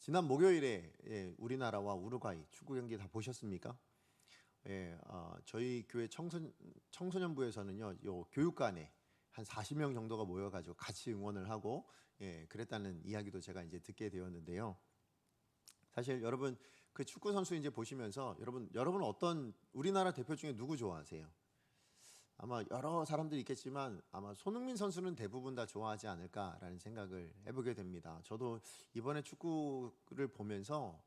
지난 목요일에 우리나라와 우루과이 축구 경기 다 보셨습니까? 저희 교회 청소년부에서는요, 요 교육관에 한 40명 정도가 모여가지고 같이 응원을 하고 그랬다는 이야기도 제가 이제 듣게 되었는데요. 사실 여러분 그 축구 선수 이제 보시면서 여러분 어떤 우리나라 대표 중에 누구 좋아하세요? 아마 여러 사람들이 있겠지만 아마 손흥민 선수는 대부분 다 좋아하지 않을까라는 생각을 해보게 됩니다. 저도 이번에 축구를 보면서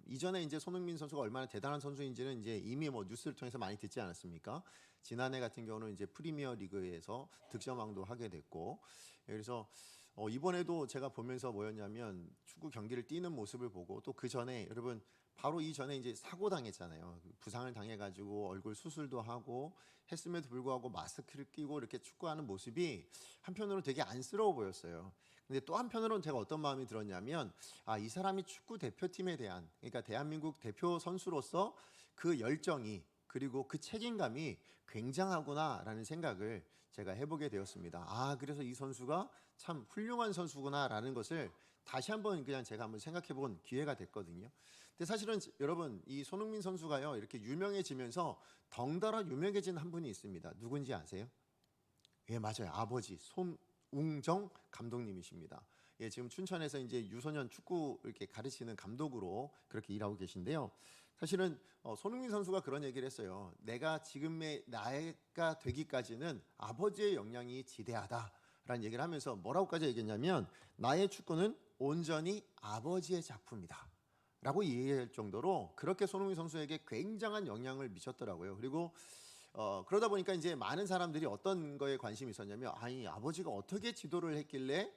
이전에 이제 손흥민 선수가 얼마나 대단한 선수인지는 이제 이미 뭐 뉴스를 통해서 많이 듣지 않았습니까? 지난해 같은 경우는 이제 프리미어 리그에서 득점왕도 하게 됐고, 그래서 이번에도 제가 보면서 뭐였냐면 축구 경기를 뛰는 모습을 보고 또 그 전에 여러분 바로 이전에 이제 사고 당했잖아요. 부상을 당해가지고 얼굴 수술도 하고 했음에도 불구하고 마스크를 끼고 이렇게 축구하는 모습이 한편으로는 되게 안쓰러워 보였어요. 근데 또 한편으로는 제가 어떤 마음이 들었냐면 이 사람이 축구 대표팀에 대한, 그러니까 대한민국 대표 선수로서 그 열정이 그리고 그 책임감이 굉장하구나라는 생각을 제가 해보게 되었습니다. 그래서 이 선수가 참 훌륭한 선수구나라는 것을 다시 한번 그냥 제가 한번 생각해 본 기회가 됐거든요. 근데 사실은 여러분 이 손흥민 선수가요 이렇게 유명해지면서 덩달아 유명해진 한 분이 있습니다. 누군지 아세요? 예, 맞아요. 아버지 손웅정 감독님이십니다. 예, 지금 춘천에서 이제 유소년 축구 이렇게 가르치는 감독으로 그렇게 일하고 계신데요. 사실은 손흥민 선수가 그런 얘기를 했어요. 내가 지금의 나이가 되기까지는 아버지의 영향이 지대하다라는 얘기를 하면서 뭐라고까지 얘기했냐면 나의 축구는 온전히 아버지의 작품이다 라고 이해할 정도로 그렇게 손흥민 선수에게 굉장한 영향을 미쳤더라고요. 그리고 그러다 보니까 이제 많은 사람들이 어떤 거에 관심이 있었냐면 아버지가 어떻게 지도를 했길래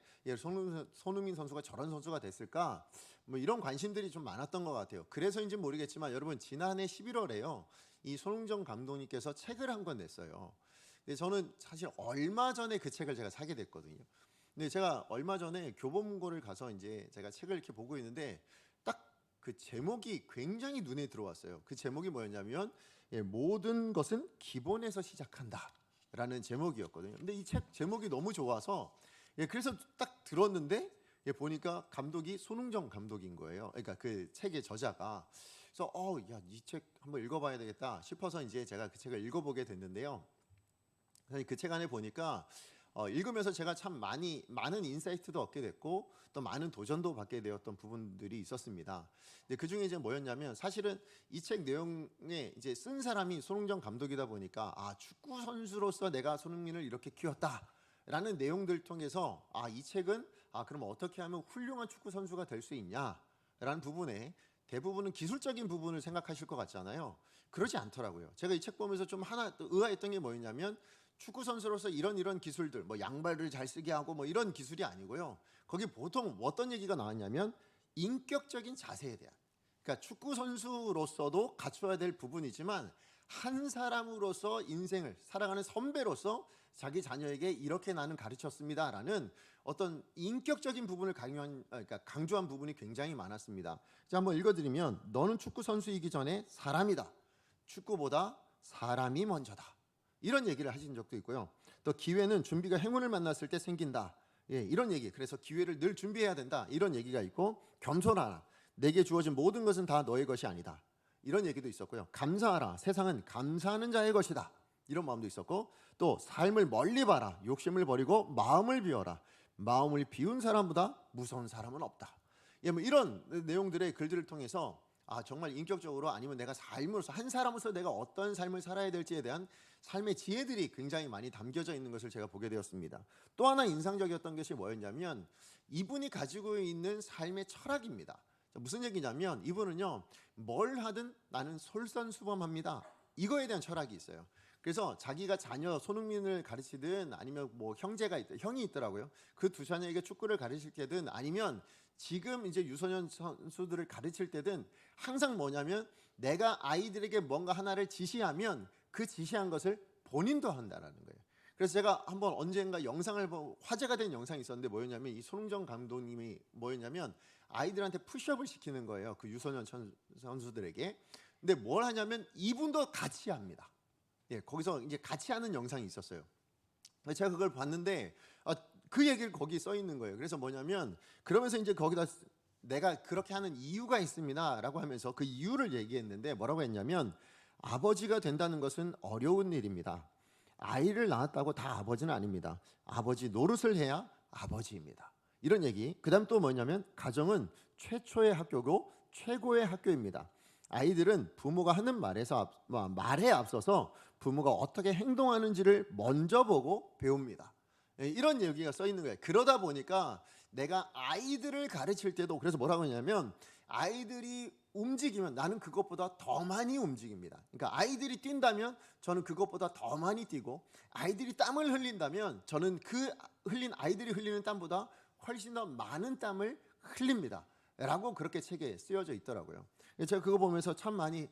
손흥민 선수가 저런 선수가 됐을까, 뭐 이런 관심들이 좀 많았던 것 같아요. 그래서인지 모르겠지만 여러분 지난해 11월에요 이 손흥정 감독님께서 책을 한 권 냈어요. 근데 저는 사실 얼마 전에 그 책을 제가 사게 됐거든요. 근데 제가 얼마 전에 교보문고를 가서 이제 제가 책을 이렇게 보고 있는데 딱 그 제목이 굉장히 눈에 들어왔어요. 그 제목이 뭐였냐면 모든 것은 기본에서 시작한다라는 제목이었거든요. 근데 이 책 제목이 너무 좋아서 그래서 딱 들었는데 보니까 감독이 손흥정 감독인 거예요. 그러니까 그 책의 저자가. 그래서 이 책 한번 읽어봐야 되겠다 싶어서 이제 제가 그 책을 읽어보게 됐는데요. 그 책 안에 보니까 읽으면서 제가 참 많은 인사이트도 얻게 됐고 또 많은 도전도 받게 되었던 부분들이 있었습니다. 근데 그 중에 이제 뭐였냐면 사실은 이 책 내용에 이제 쓴 사람이 손흥정 감독이다 보니까 축구 선수로서 내가 손흥민을 이렇게 키웠다라는 내용들 통해서 이 책은 그럼 어떻게 하면 훌륭한 축구 선수가 될 수 있냐라는 부분에 대부분은 기술적인 부분을 생각하실 것 같잖아요. 그러지 않더라고요. 제가 이 책 보면서 좀 하나 또 의아했던 게 뭐였냐면 축구 선수로서 이런 기술들, 뭐 양발을 잘 쓰게 하고 뭐 이런 기술이 아니고요. 거기 보통 어떤 얘기가 나왔냐면 인격적인 자세에 대한. 그러니까 축구 선수로서도 갖춰야 될 부분이지만 한 사람으로서 인생을 살아가는 선배로서 자기 자녀에게 이렇게 나는 가르쳤습니다라는 어떤 인격적인 부분을 강조한 부분이 굉장히 많았습니다. 자, 한번 읽어드리면 너는 축구 선수이기 전에 사람이다. 축구보다 사람이 먼저다. 이런 얘기를 하신 적도 있고요. 또 기회는 준비가 행운을 만났을 때 생긴다. 이런 얘기. 그래서 기회를 늘 준비해야 된다. 이런 얘기가 있고 겸손하라. 내게 주어진 모든 것은 다 너의 것이 아니다. 이런 얘기도 있었고요. 감사하라. 세상은 감사하는 자의 것이다. 이런 마음도 있었고 또 삶을 멀리 봐라. 욕심을 버리고 마음을 비워라. 마음을 비운 사람보다 무서운 사람은 없다. 뭐 이런 내용들의 글들을 통해서 정말 인격적으로 아니면 내가 삶으로서 한 사람으로서 내가 어떤 삶을 살아야 될지에 대한 삶의 지혜들이 굉장히 많이 담겨져 있는 것을 제가 보게 되었습니다. 또 하나 인상적이었던 것이 뭐였냐면 이분이 가지고 있는 삶의 철학입니다. 무슨 얘기냐면 이분은요 뭘 하든 나는 솔선수범합니다. 이거에 대한 철학이 있어요. 그래서 자기가 자녀 손흥민을 가르치든 아니면 뭐 형이 있더라고요. 그 두 자녀에게 축구를 가르칠 때든 아니면 지금 이제 유소년 선수들을 가르칠 때든 항상 뭐냐면 내가 아이들에게 뭔가 하나를 지시하면 그 지시한 것을 본인도 한다라는 거예요. 그래서 제가 한번 언젠가 영상을 보고 화제가 된 영상이 있었는데 뭐였냐면 이 손흥정 감독님이 뭐였냐면 아이들한테 푸시업을 시키는 거예요. 그 유소년 선수들에게. 근데 뭘 하냐면 이분도 같이 합니다. 거기서 이제 같이 하는 영상이 있었어요. 제가 그걸 봤는데 그 얘기를 거기 써 있는 거예요. 그래서 뭐냐면 그러면서 이제 거기다 내가 그렇게 하는 이유가 있습니다라고 하면서 그 이유를 얘기했는데 뭐라고 했냐면 아버지가 된다는 것은 어려운 일입니다. 아이를 낳았다고 다 아버지는 아닙니다. 아버지 노릇을 해야 아버지입니다. 이런 얘기. 그다음 또 뭐냐면 가정은 최초의 학교고 최고의 학교입니다. 아이들은 부모가 하는 말에 앞서서 부모가 어떻게 행동하는지를 먼저 보고 배웁니다. 이런 얘기가 써 있는 거예요. 그러다 보니까 내가 아이들을 가르칠 때도 그래서 뭐라고 하냐면 아이들이 움직이면 나는 그것보다 더 많이 움직입니다. 그러니까 아이들이 뛴다면 저는 그것보다 더 많이 뛰고, 아이들이 땀을 흘린다면 저는 아이들이 흘리는 땀보다 훨씬 더 많은 땀을 흘립니다 라고 그렇게 책에 쓰여져 있더라고요. 제가 그거 보면서 참 많이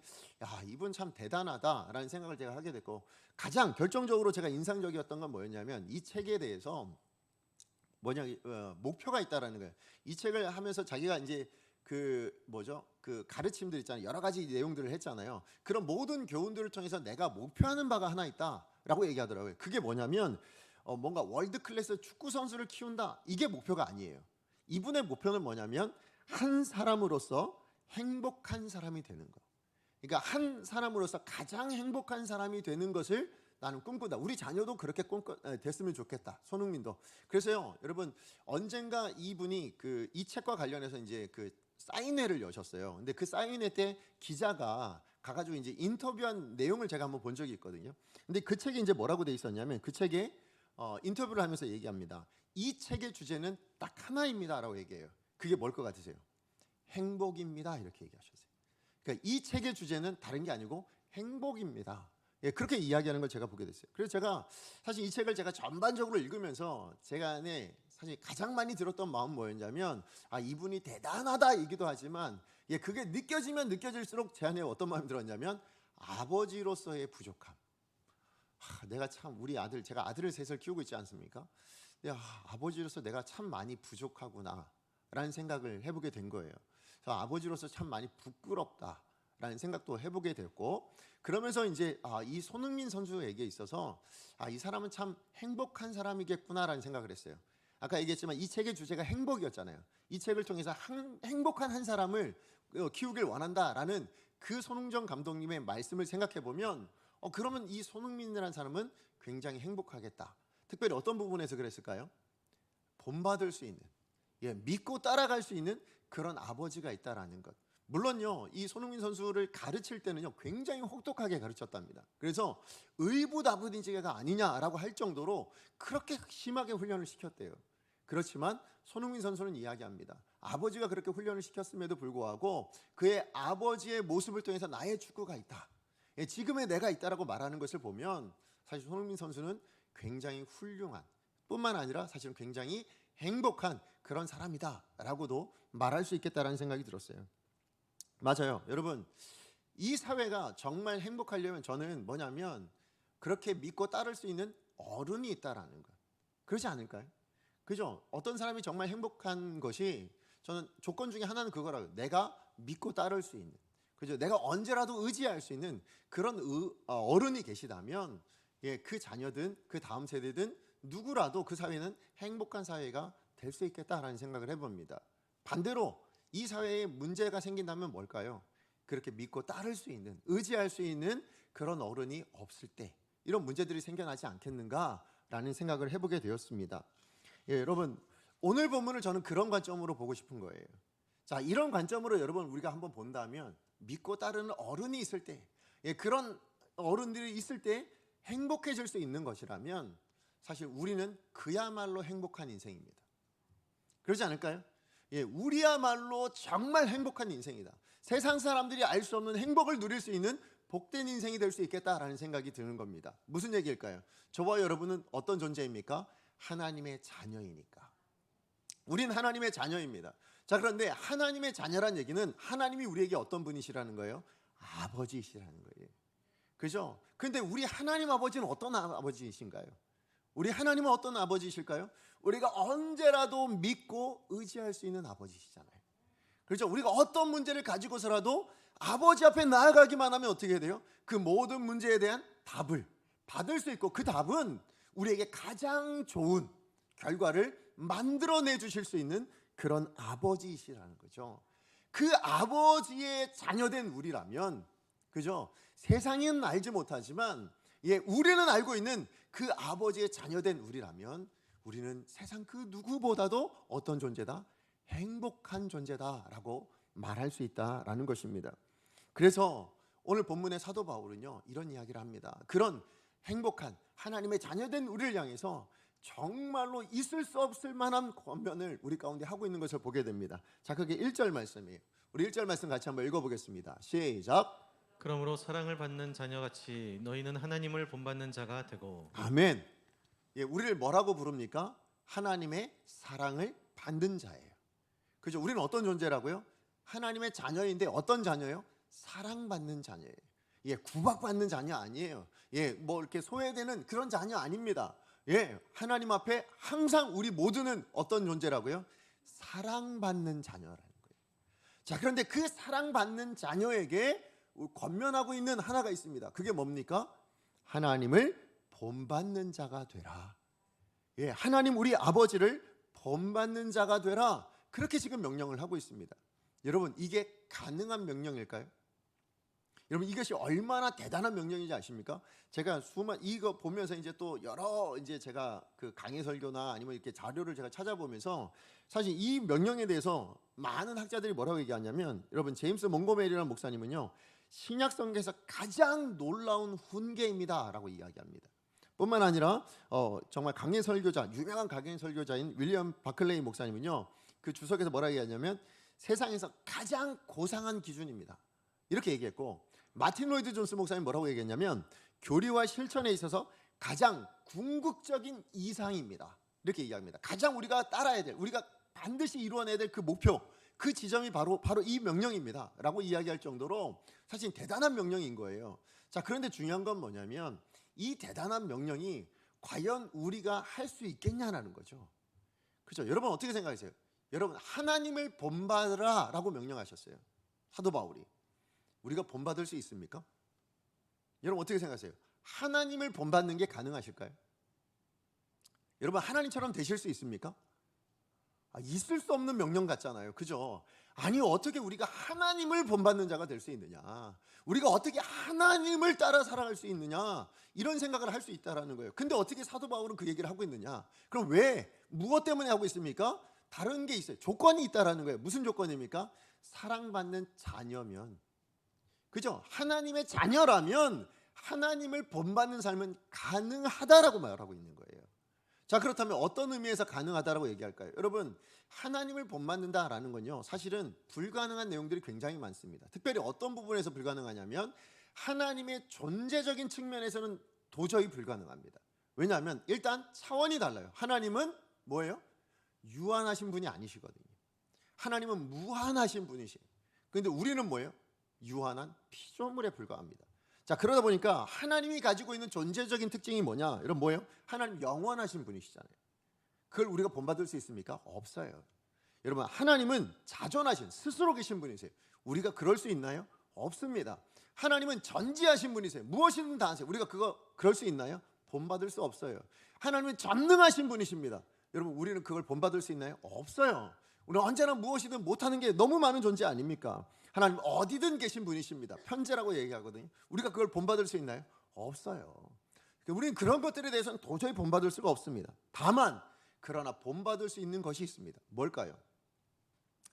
이분 참 대단하다라는 생각을 제가 하게 됐고, 가장 결정적으로 제가 인상적이었던 건 뭐였냐면 이 책에 대해서 목표가 있다라는 거예요. 이 책을 하면서 자기가 이제 그 가르침들 있잖아요. 여러 가지 내용들을 했잖아요. 그런 모든 교훈들을 통해서 내가 목표하는 바가 하나 있다라고 얘기하더라고요. 그게 뭐냐면 뭔가 월드 클래스 축구 선수를 키운다. 이게 목표가 아니에요. 이분의 목표는 뭐냐면 한 사람으로서 행복한 사람이 되는 거. 그러니까 한 사람으로서 가장 행복한 사람이 되는 것을 나는 꿈꾼다. 우리 자녀도 그렇게 됐으면 좋겠다. 손흥민도. 그래서요, 여러분 언젠가 이분이 이 책과 관련해서 이제 그 사인회를 여셨어요. 근데 그 사인회 때 기자가 가가지고 이제 인터뷰한 내용을 제가 한번 본 적이 있거든요. 근데 그 책에 이제 뭐라고 돼 있었냐면 그 책에 인터뷰를 하면서 얘기합니다. 이 책의 주제는 딱 하나입니다라고 얘기해요. 그게 뭘 것 같으세요? 행복입니다. 이렇게 얘기하셨어요. 그러니까 이 책의 주제는 다른 게 아니고 행복입니다. 그렇게 이야기하는 걸 제가 보게 됐어요. 그래서 제가 사실 이 책을 제가 전반적으로 읽으면서 제가 안에 사실 가장 많이 들었던 마음은 뭐였냐면 이분이 대단하다이기도 하지만 그게 느껴지면 느껴질수록 제 안에 어떤 마음이 들었냐면 아버지로서의 부족함. 내가 참 제가 아들을 셋을 키우고 있지 않습니까? 아버지로서 내가 참 많이 부족하구나 라는 생각을 해보게 된 거예요. 그래서 아버지로서 참 많이 부끄럽다라는 생각도 해보게 됐고, 그러면서 이제 이 손흥민 선수에게 있어서 이 사람은 참 행복한 사람이겠구나라는 생각을 했어요. 아까 얘기했지만 이 책의 주제가 행복이었잖아요. 이 책을 통해서 행복한 한 사람을 키우길 원한다라는 그 손흥정 감독님의 말씀을 생각해 보면 그러면 이 손흥민이라는 사람은 굉장히 행복하겠다. 특별히 어떤 부분에서 그랬을까요? 본받을 수 있는, 믿고 따라갈 수 있는 그런 아버지가 있다라는 것. 물론요, 이 손흥민 선수를 가르칠 때는요 굉장히 혹독하게 가르쳤답니다. 그래서 의붓아버지가 아니냐라고 할 정도로 그렇게 심하게 훈련을 시켰대요. 그렇지만 손흥민 선수는 이야기합니다. 아버지가 그렇게 훈련을 시켰음에도 불구하고 그의 아버지의 모습을 통해서 나의 축구가 있다, 지금의 내가 있다라고 말하는 것을 보면 사실 손흥민 선수는 굉장히 훌륭한 뿐만 아니라 사실은 굉장히 행복한 그런 사람이다라고도 말할 수 있겠다라는 생각이 들었어요. 맞아요. 여러분, 이 사회가 정말 행복하려면 저는 뭐냐면 그렇게 믿고 따를 수 있는 어른이 있다라는 것. 그렇지 않을까요? 그죠? 어떤 사람이 정말 행복한 것이 저는 조건 중에 하나는 그거라고요. 내가 믿고 따를 수 있는, 그죠? 내가 언제라도 의지할 수 있는 그런 어른이 계시다면 그 자녀든 그 다음 세대든 누구라도 그 사회는 행복한 사회가 될 수 있겠다라는 생각을 해봅니다. 반대로 이 사회에 문제가 생긴다면 뭘까요? 그렇게 믿고 따를 수 있는, 의지할 수 있는 그런 어른이 없을 때 이런 문제들이 생겨나지 않겠는가라는 생각을 해보게 되었습니다. 여러분, 오늘 본문을 저는 그런 관점으로 보고 싶은 거예요. 자, 이런 관점으로 여러분 우리가 한번 본다면 믿고 따르는 어른이 있을 때, 그런 어른들이 있을 때 행복해질 수 있는 것이라면 사실 우리는 그야말로 행복한 인생입니다. 그렇지 않을까요? 우리야말로 정말 행복한 인생이다. 세상 사람들이 알 수 없는 행복을 누릴 수 있는 복된 인생이 될 수 있겠다라는 생각이 드는 겁니다. 무슨 얘기일까요? 저와 여러분은 어떤 존재입니까? 하나님의 자녀이니까. 우린 하나님의 자녀입니다. 자, 그런데 하나님의 자녀란 얘기는 하나님이 우리에게 어떤 분이시라는 거예요? 아버지이시라는 거예요. 그죠? 근데 우리 하나님 아버지는 어떤 아버지이신가요? 우리 하나님은 어떤 아버지이실까요? 우리가 언제라도 믿고 의지할 수 있는 아버지시잖아요. 그렇죠? 우리가 어떤 문제를 가지고서라도 아버지 앞에 나아가기만 하면 어떻게 해야 돼요? 그 모든 문제에 대한 답을 받을 수 있고 그 답은 우리에게 가장 좋은 결과를 만들어내 주실 수 있는 그런 아버지이시라는 거죠. 그 아버지의 자녀된 우리라면, 그죠? 세상은 알지 못하지만 우리는 알고 있는 그 아버지의 자녀된 우리라면 우리는 세상 그 누구보다도 어떤 존재다? 행복한 존재다라고 말할 수 있다라는 것입니다. 그래서 오늘 본문의 사도 바울은요, 이런 이야기를 합니다. 그런 행복한 하나님의 자녀된 우리를 향해서 정말로 있을 수 없을 만한 권면을 우리 가운데 하고 있는 것을 보게 됩니다. 자, 그게 1절 말씀이에요. 우리 1절 말씀 같이 한번 읽어보겠습니다. 시작. 그러므로 사랑을 받는 자녀같이 너희는 하나님을 본받는 자가 되고. 아멘. 우리를 뭐라고 부릅니까? 하나님의 사랑을 받는 자예요. 그죠? 우리는 어떤 존재라고요? 하나님의 자녀인데 어떤 자녀예요? 사랑받는 자녀예요. 구박받는 자녀 아니에요. 뭐 이렇게 소외되는 그런 자녀 아닙니다. 하나님 앞에 항상 우리 모두는 어떤 존재라고요? 사랑받는 자녀라는 거예요. 자, 그런데 그 사랑받는 자녀에게 권면하고 있는 하나가 있습니다. 그게 뭡니까? 하나님을 본받는 자가 되라. 하나님 우리 아버지를 본받는 자가 되라. 그렇게 지금 명령을 하고 있습니다. 여러분, 이게 가능한 명령일까요? 여러분, 이것이 얼마나 대단한 명령인지 아십니까? 제가 이거 보면서 이제 또 여러 제가 그 강해 설교나 아니면 이렇게 자료를 제가 찾아보면서 사실 이 명령에 대해서 많은 학자들이 뭐라고 얘기하냐면, 여러분, 제임스 몽고메리라는 목사님은요, 신약 성경에서 가장 놀라운 훈계입니다라고 이야기합니다. 뿐만 아니라 정말 강해 설교자, 유명한 강해 설교자인 윌리엄 바클레이 목사님은요, 그 주석에서 뭐라고 얘기하냐면 세상에서 가장 고상한 기준입니다, 이렇게 얘기했고, 마틴 로이드 존스 목사님 뭐라고 얘기했냐면 교리와 실천에 있어서 가장 궁극적인 이상입니다, 이렇게 얘기합니다. 가장 우리가 따라야 될, 우리가 반드시 이루어내야 될 그 목표, 그 지점이 바로 이 명령입니다 라고 이야기할 정도로 사실 대단한 명령인 거예요. 자, 그런데 중요한 건 뭐냐면 이 대단한 명령이 과연 우리가 할 수 있겠냐라는 거죠. 그렇죠? 여러분 어떻게 생각하세요? 여러분, 하나님을 본받으라 라고 명령하셨어요, 사도 바울이. 우리가 본받을 수 있습니까? 여러분 어떻게 생각하세요? 하나님을 본받는 게 가능하실까요? 여러분, 하나님처럼 되실 수 있습니까? 있을 수 없는 명령 같잖아요, 그죠? 아니, 어떻게 우리가 하나님을 본받는 자가 될 수 있느냐, 우리가 어떻게 하나님을 따라 살아갈 수 있느냐, 이런 생각을 할 수 있다라는 거예요. 근데 어떻게 사도 바울은 그 얘기를 하고 있느냐? 그럼 왜, 무엇 때문에 하고 있습니까? 다른 게 있어요. 조건이 있다라는 거예요. 무슨 조건입니까? 사랑받는 자녀면, 그죠? 하나님의 자녀라면 하나님을 본받는 삶은 가능하다라고 말하고 있는 거예요. 자, 그렇다면 어떤 의미에서 가능하다라고 얘기할까요? 여러분, 하나님을 본받는다라는 건요, 사실은 불가능한 내용들이 굉장히 많습니다. 특별히 어떤 부분에서 불가능하냐면 하나님의 존재적인 측면에서는 도저히 불가능합니다. 왜냐하면 일단 차원이 달라요. 하나님은 뭐예요? 유한하신 분이 아니시거든요. 하나님은 무한하신 분이시에요. 그런데 우리는 뭐예요? 유한한 피조물에 불과합니다. 자, 그러다 보니까 하나님이 가지고 있는 존재적인 특징이 뭐냐? 여러분, 뭐예요? 하나님 영원하신 분이시잖아요. 그걸 우리가 본받을 수 있습니까? 없어요. 여러분, 하나님은 자존하신, 스스로 계신 분이세요. 우리가 그럴 수 있나요? 없습니다. 하나님은 전지하신 분이세요. 무엇이든 다 하세요. 우리가 그럴 수 있나요? 본받을 수 없어요. 하나님은 전능하신 분이십니다. 여러분, 우리는 그걸 본받을 수 있나요? 없어요. 우리는 언제나 무엇이든 못하는 게 너무 많은 존재 아닙니까? 하나님 어디든 계신 분이십니다. 편재라고 얘기하거든요. 우리가 그걸 본받을 수 있나요? 없어요. 우리는 그런 것들에 대해서는 도저히 본받을 수가 없습니다. 다만 그러나 본받을 수 있는 것이 있습니다. 뭘까요?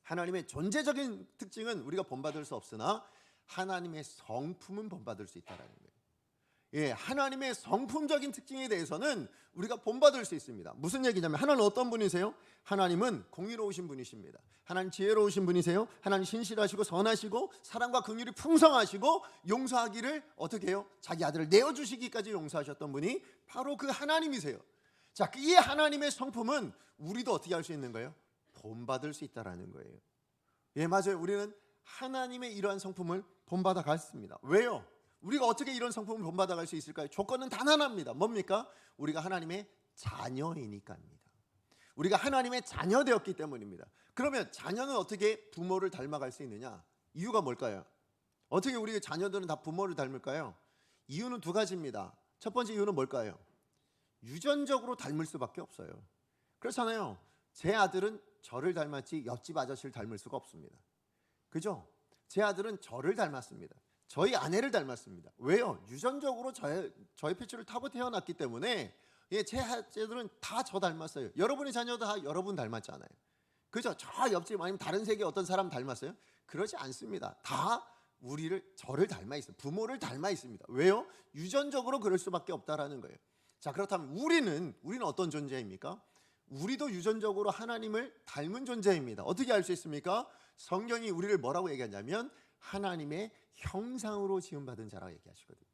하나님의 존재적인 특징은 우리가 본받을 수 없으나 하나님의 성품은 본받을 수 있다는 거예요. 하나님의 성품적인 특징에 대해서는 우리가 본받을 수 있습니다. 무슨 얘기냐면, 하나님은 어떤 분이세요? 하나님은 공의로우신 분이십니다. 하나님 지혜로우신 분이세요. 하나님 신실하시고 선하시고 사랑과 긍휼이 풍성하시고 용서하기를 어떻게 해요? 자기 아들을 내어주시기까지 용서하셨던 분이 바로 그 하나님이세요. 자, 이 하나님의 성품은 우리도 어떻게 할 수 있는 거예요? 본받을 수 있다라는 거예요. 맞아요. 우리는 하나님의 이러한 성품을 본받아 갔습니다. 왜요? 우리가 어떻게 이런 성품을 본받아 갈 수 있을까요? 조건은 단 하나입니다. 뭡니까? 우리가 하나님의 자녀이니까입니다. 우리가 하나님의 자녀 되었기 때문입니다. 그러면 자녀는 어떻게 부모를 닮아갈 수 있느냐? 이유가 뭘까요? 어떻게 우리 자녀들은 다 부모를 닮을까요? 이유는 두 가지입니다. 첫 번째 이유는 뭘까요? 유전적으로 닮을 수밖에 없어요. 그렇잖아요. 제 아들은 저를 닮았지 옆집 아저씨를 닮을 수가 없습니다. 그죠? 제 아들은 저를 닮았습니다. 저희 아내를 닮았습니다. 왜요? 유전적으로 저의 핏줄을 타고 태어났기 때문에 제 아들은 다 저 닮았어요. 여러분의 자녀도 다 여러분 닮았잖아요. 그죠? 저 옆집 아니면 다른 세계 어떤 사람 닮았어요? 그러지 않습니다. 다 저를 닮아 있어요. 부모를 닮아 있습니다. 왜요? 유전적으로 그럴 수밖에 없다라는 거예요. 자, 그렇다면 우리는 어떤 존재입니까? 우리도 유전적으로 하나님을 닮은 존재입니다. 어떻게 알 수 있습니까? 성경이 우리를 뭐라고 얘기하냐면 하나님의 형상으로 지음받은 자라고 얘기하시거든요.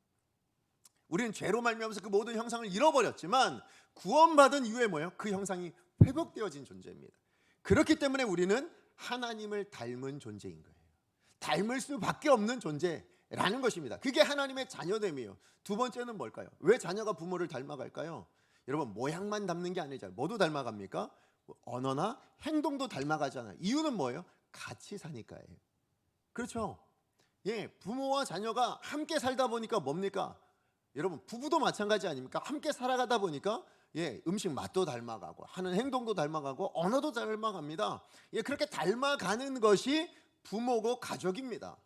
우리는 죄로 말미암아서 그 모든 형상을 잃어버렸지만 구원받은 이후에 뭐예요? 그 형상이 회복되어진 존재입니다. 그렇기 때문에 우리는 하나님을 닮은 존재인 거예요. 닮을 수밖에 없는 존재라는 것입니다. 그게 하나님의 자녀됨이에요. 두 번째는 뭘까요? 왜 자녀가 부모를 닮아갈까요? 여러분, 모양만 닮는 게 아니잖아요. 뭐도 닮아갑니까? 언어나 행동도 닮아가잖아요. 이유는 뭐예요? 같이 사니까예요. 그렇죠? 부모와 자녀가 함께 살다 보니까 뭡니까? 여러분, 부부도 마찬가지 아닙니까? 함께 살아가다 보니까 음식 맛도 닮아가고 하는 행동도 닮아가고 언어도 닮아갑니다. 그렇게 닮아가는 것이 부모고 가족입니다.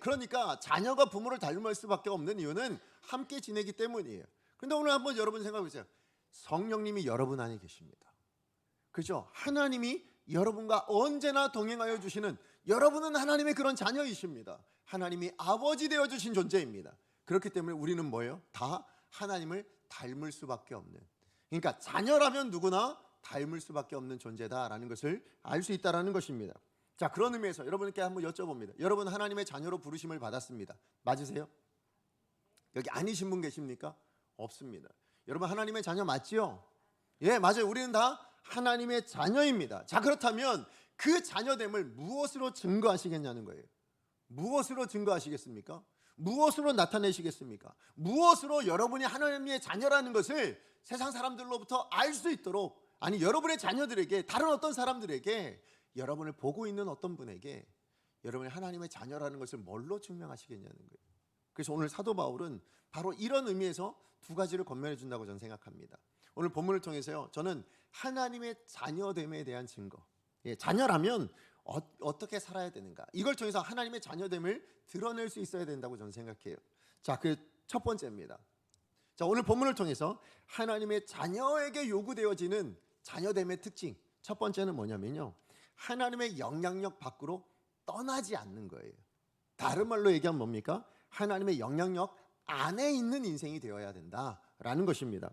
그러니까 자녀가 부모를 닮을 수밖에 없는 이유는 함께 지내기 때문이에요. 그런데 오늘 한번 여러분 생각해 보세요. 성령님이 여러분 안에 계십니다. 그죠? 하나님이 여러분과 언제나 동행하여 주시는, 여러분은 하나님의 그런 자녀이십니다. 하나님이 아버지 되어 주신 존재입니다. 그렇기 때문에 우리는 뭐예요? 다 하나님을 닮을 수밖에 없는, 그러니까 자녀라면 누구나 닮을 수밖에 없는 존재다라는 것을 알 수 있다라는 것입니다. 자, 그런 의미에서 여러분께 한번 여쭤봅니다. 여러분 하나님의 자녀로 부르심을 받았습니다. 맞으세요? 여기 아니신 분 계십니까? 없습니다. 여러분 하나님의 자녀 맞지요? 맞아요. 우리는 다 하나님의 자녀입니다. 자, 그렇다면 그 자녀됨을 무엇으로 증거하시겠냐는 거예요. 무엇으로 증거하시겠습니까? 무엇으로 나타내시겠습니까? 무엇으로 여러분이 하나님의 자녀라는 것을 세상 사람들로부터 알 수 있도록, 아니 여러분의 자녀들에게, 다른 어떤 사람들에게, 여러분을 보고 있는 어떤 분에게 여러분이 하나님의 자녀라는 것을 뭘로 증명하시겠냐는 거예요. 그래서 오늘 사도 바울은 바로 이런 의미에서 두 가지를 권면해 준다고 저는 생각합니다. 오늘 본문을 통해서요, 저는 하나님의 자녀됨에 대한 증거, 자녀라면 어떻게 살아야 되는가, 이걸 통해서 하나님의 자녀됨을 드러낼 수 있어야 된다고 저는 생각해요. 자, 그 첫 번째입니다. 자, 오늘 본문을 통해서 하나님의 자녀에게 요구되어지는 자녀됨의 특징, 첫 번째는 뭐냐면요, 하나님의 영향력 밖으로 떠나지 않는 거예요. 다른 말로 얘기하면 뭡니까? 하나님의 영향력 안에 있는 인생이 되어야 된다라는 것입니다.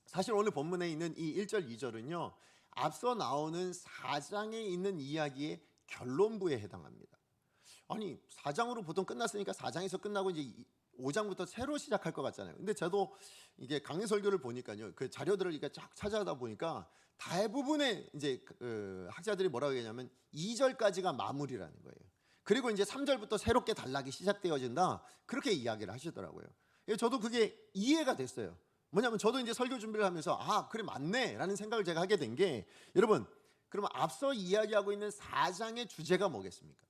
사실 오늘 본문에 있는 이 1절 2절은요 앞서 나오는 4장에 있는 이야기의 결론부에 해당합니다. 아니 4장으로 보통 끝났으니까 4장에서 끝나고 이제 5장부터 새로 시작할 것 같잖아요. 근데 저도 이게 강의 설교를 보니까요, 그 자료들을 이렇게 쫙 찾아다 보니까 대부분의 이제 학자들이 뭐라고 얘기하냐면 2절까지가 마무리라는 거예요. 그리고 이제 3절부터 새롭게 단락이 시작되어진다, 그렇게 이야기를 하시더라고요. 저도 그게 이해가 됐어요. 뭐냐면 저도 이제 설교 준비를 하면서 그래 맞네 라는 생각을 제가 하게 된 게, 여러분 그러면 앞서 이야기하고 있는 4장의 주제가 뭐겠습니까?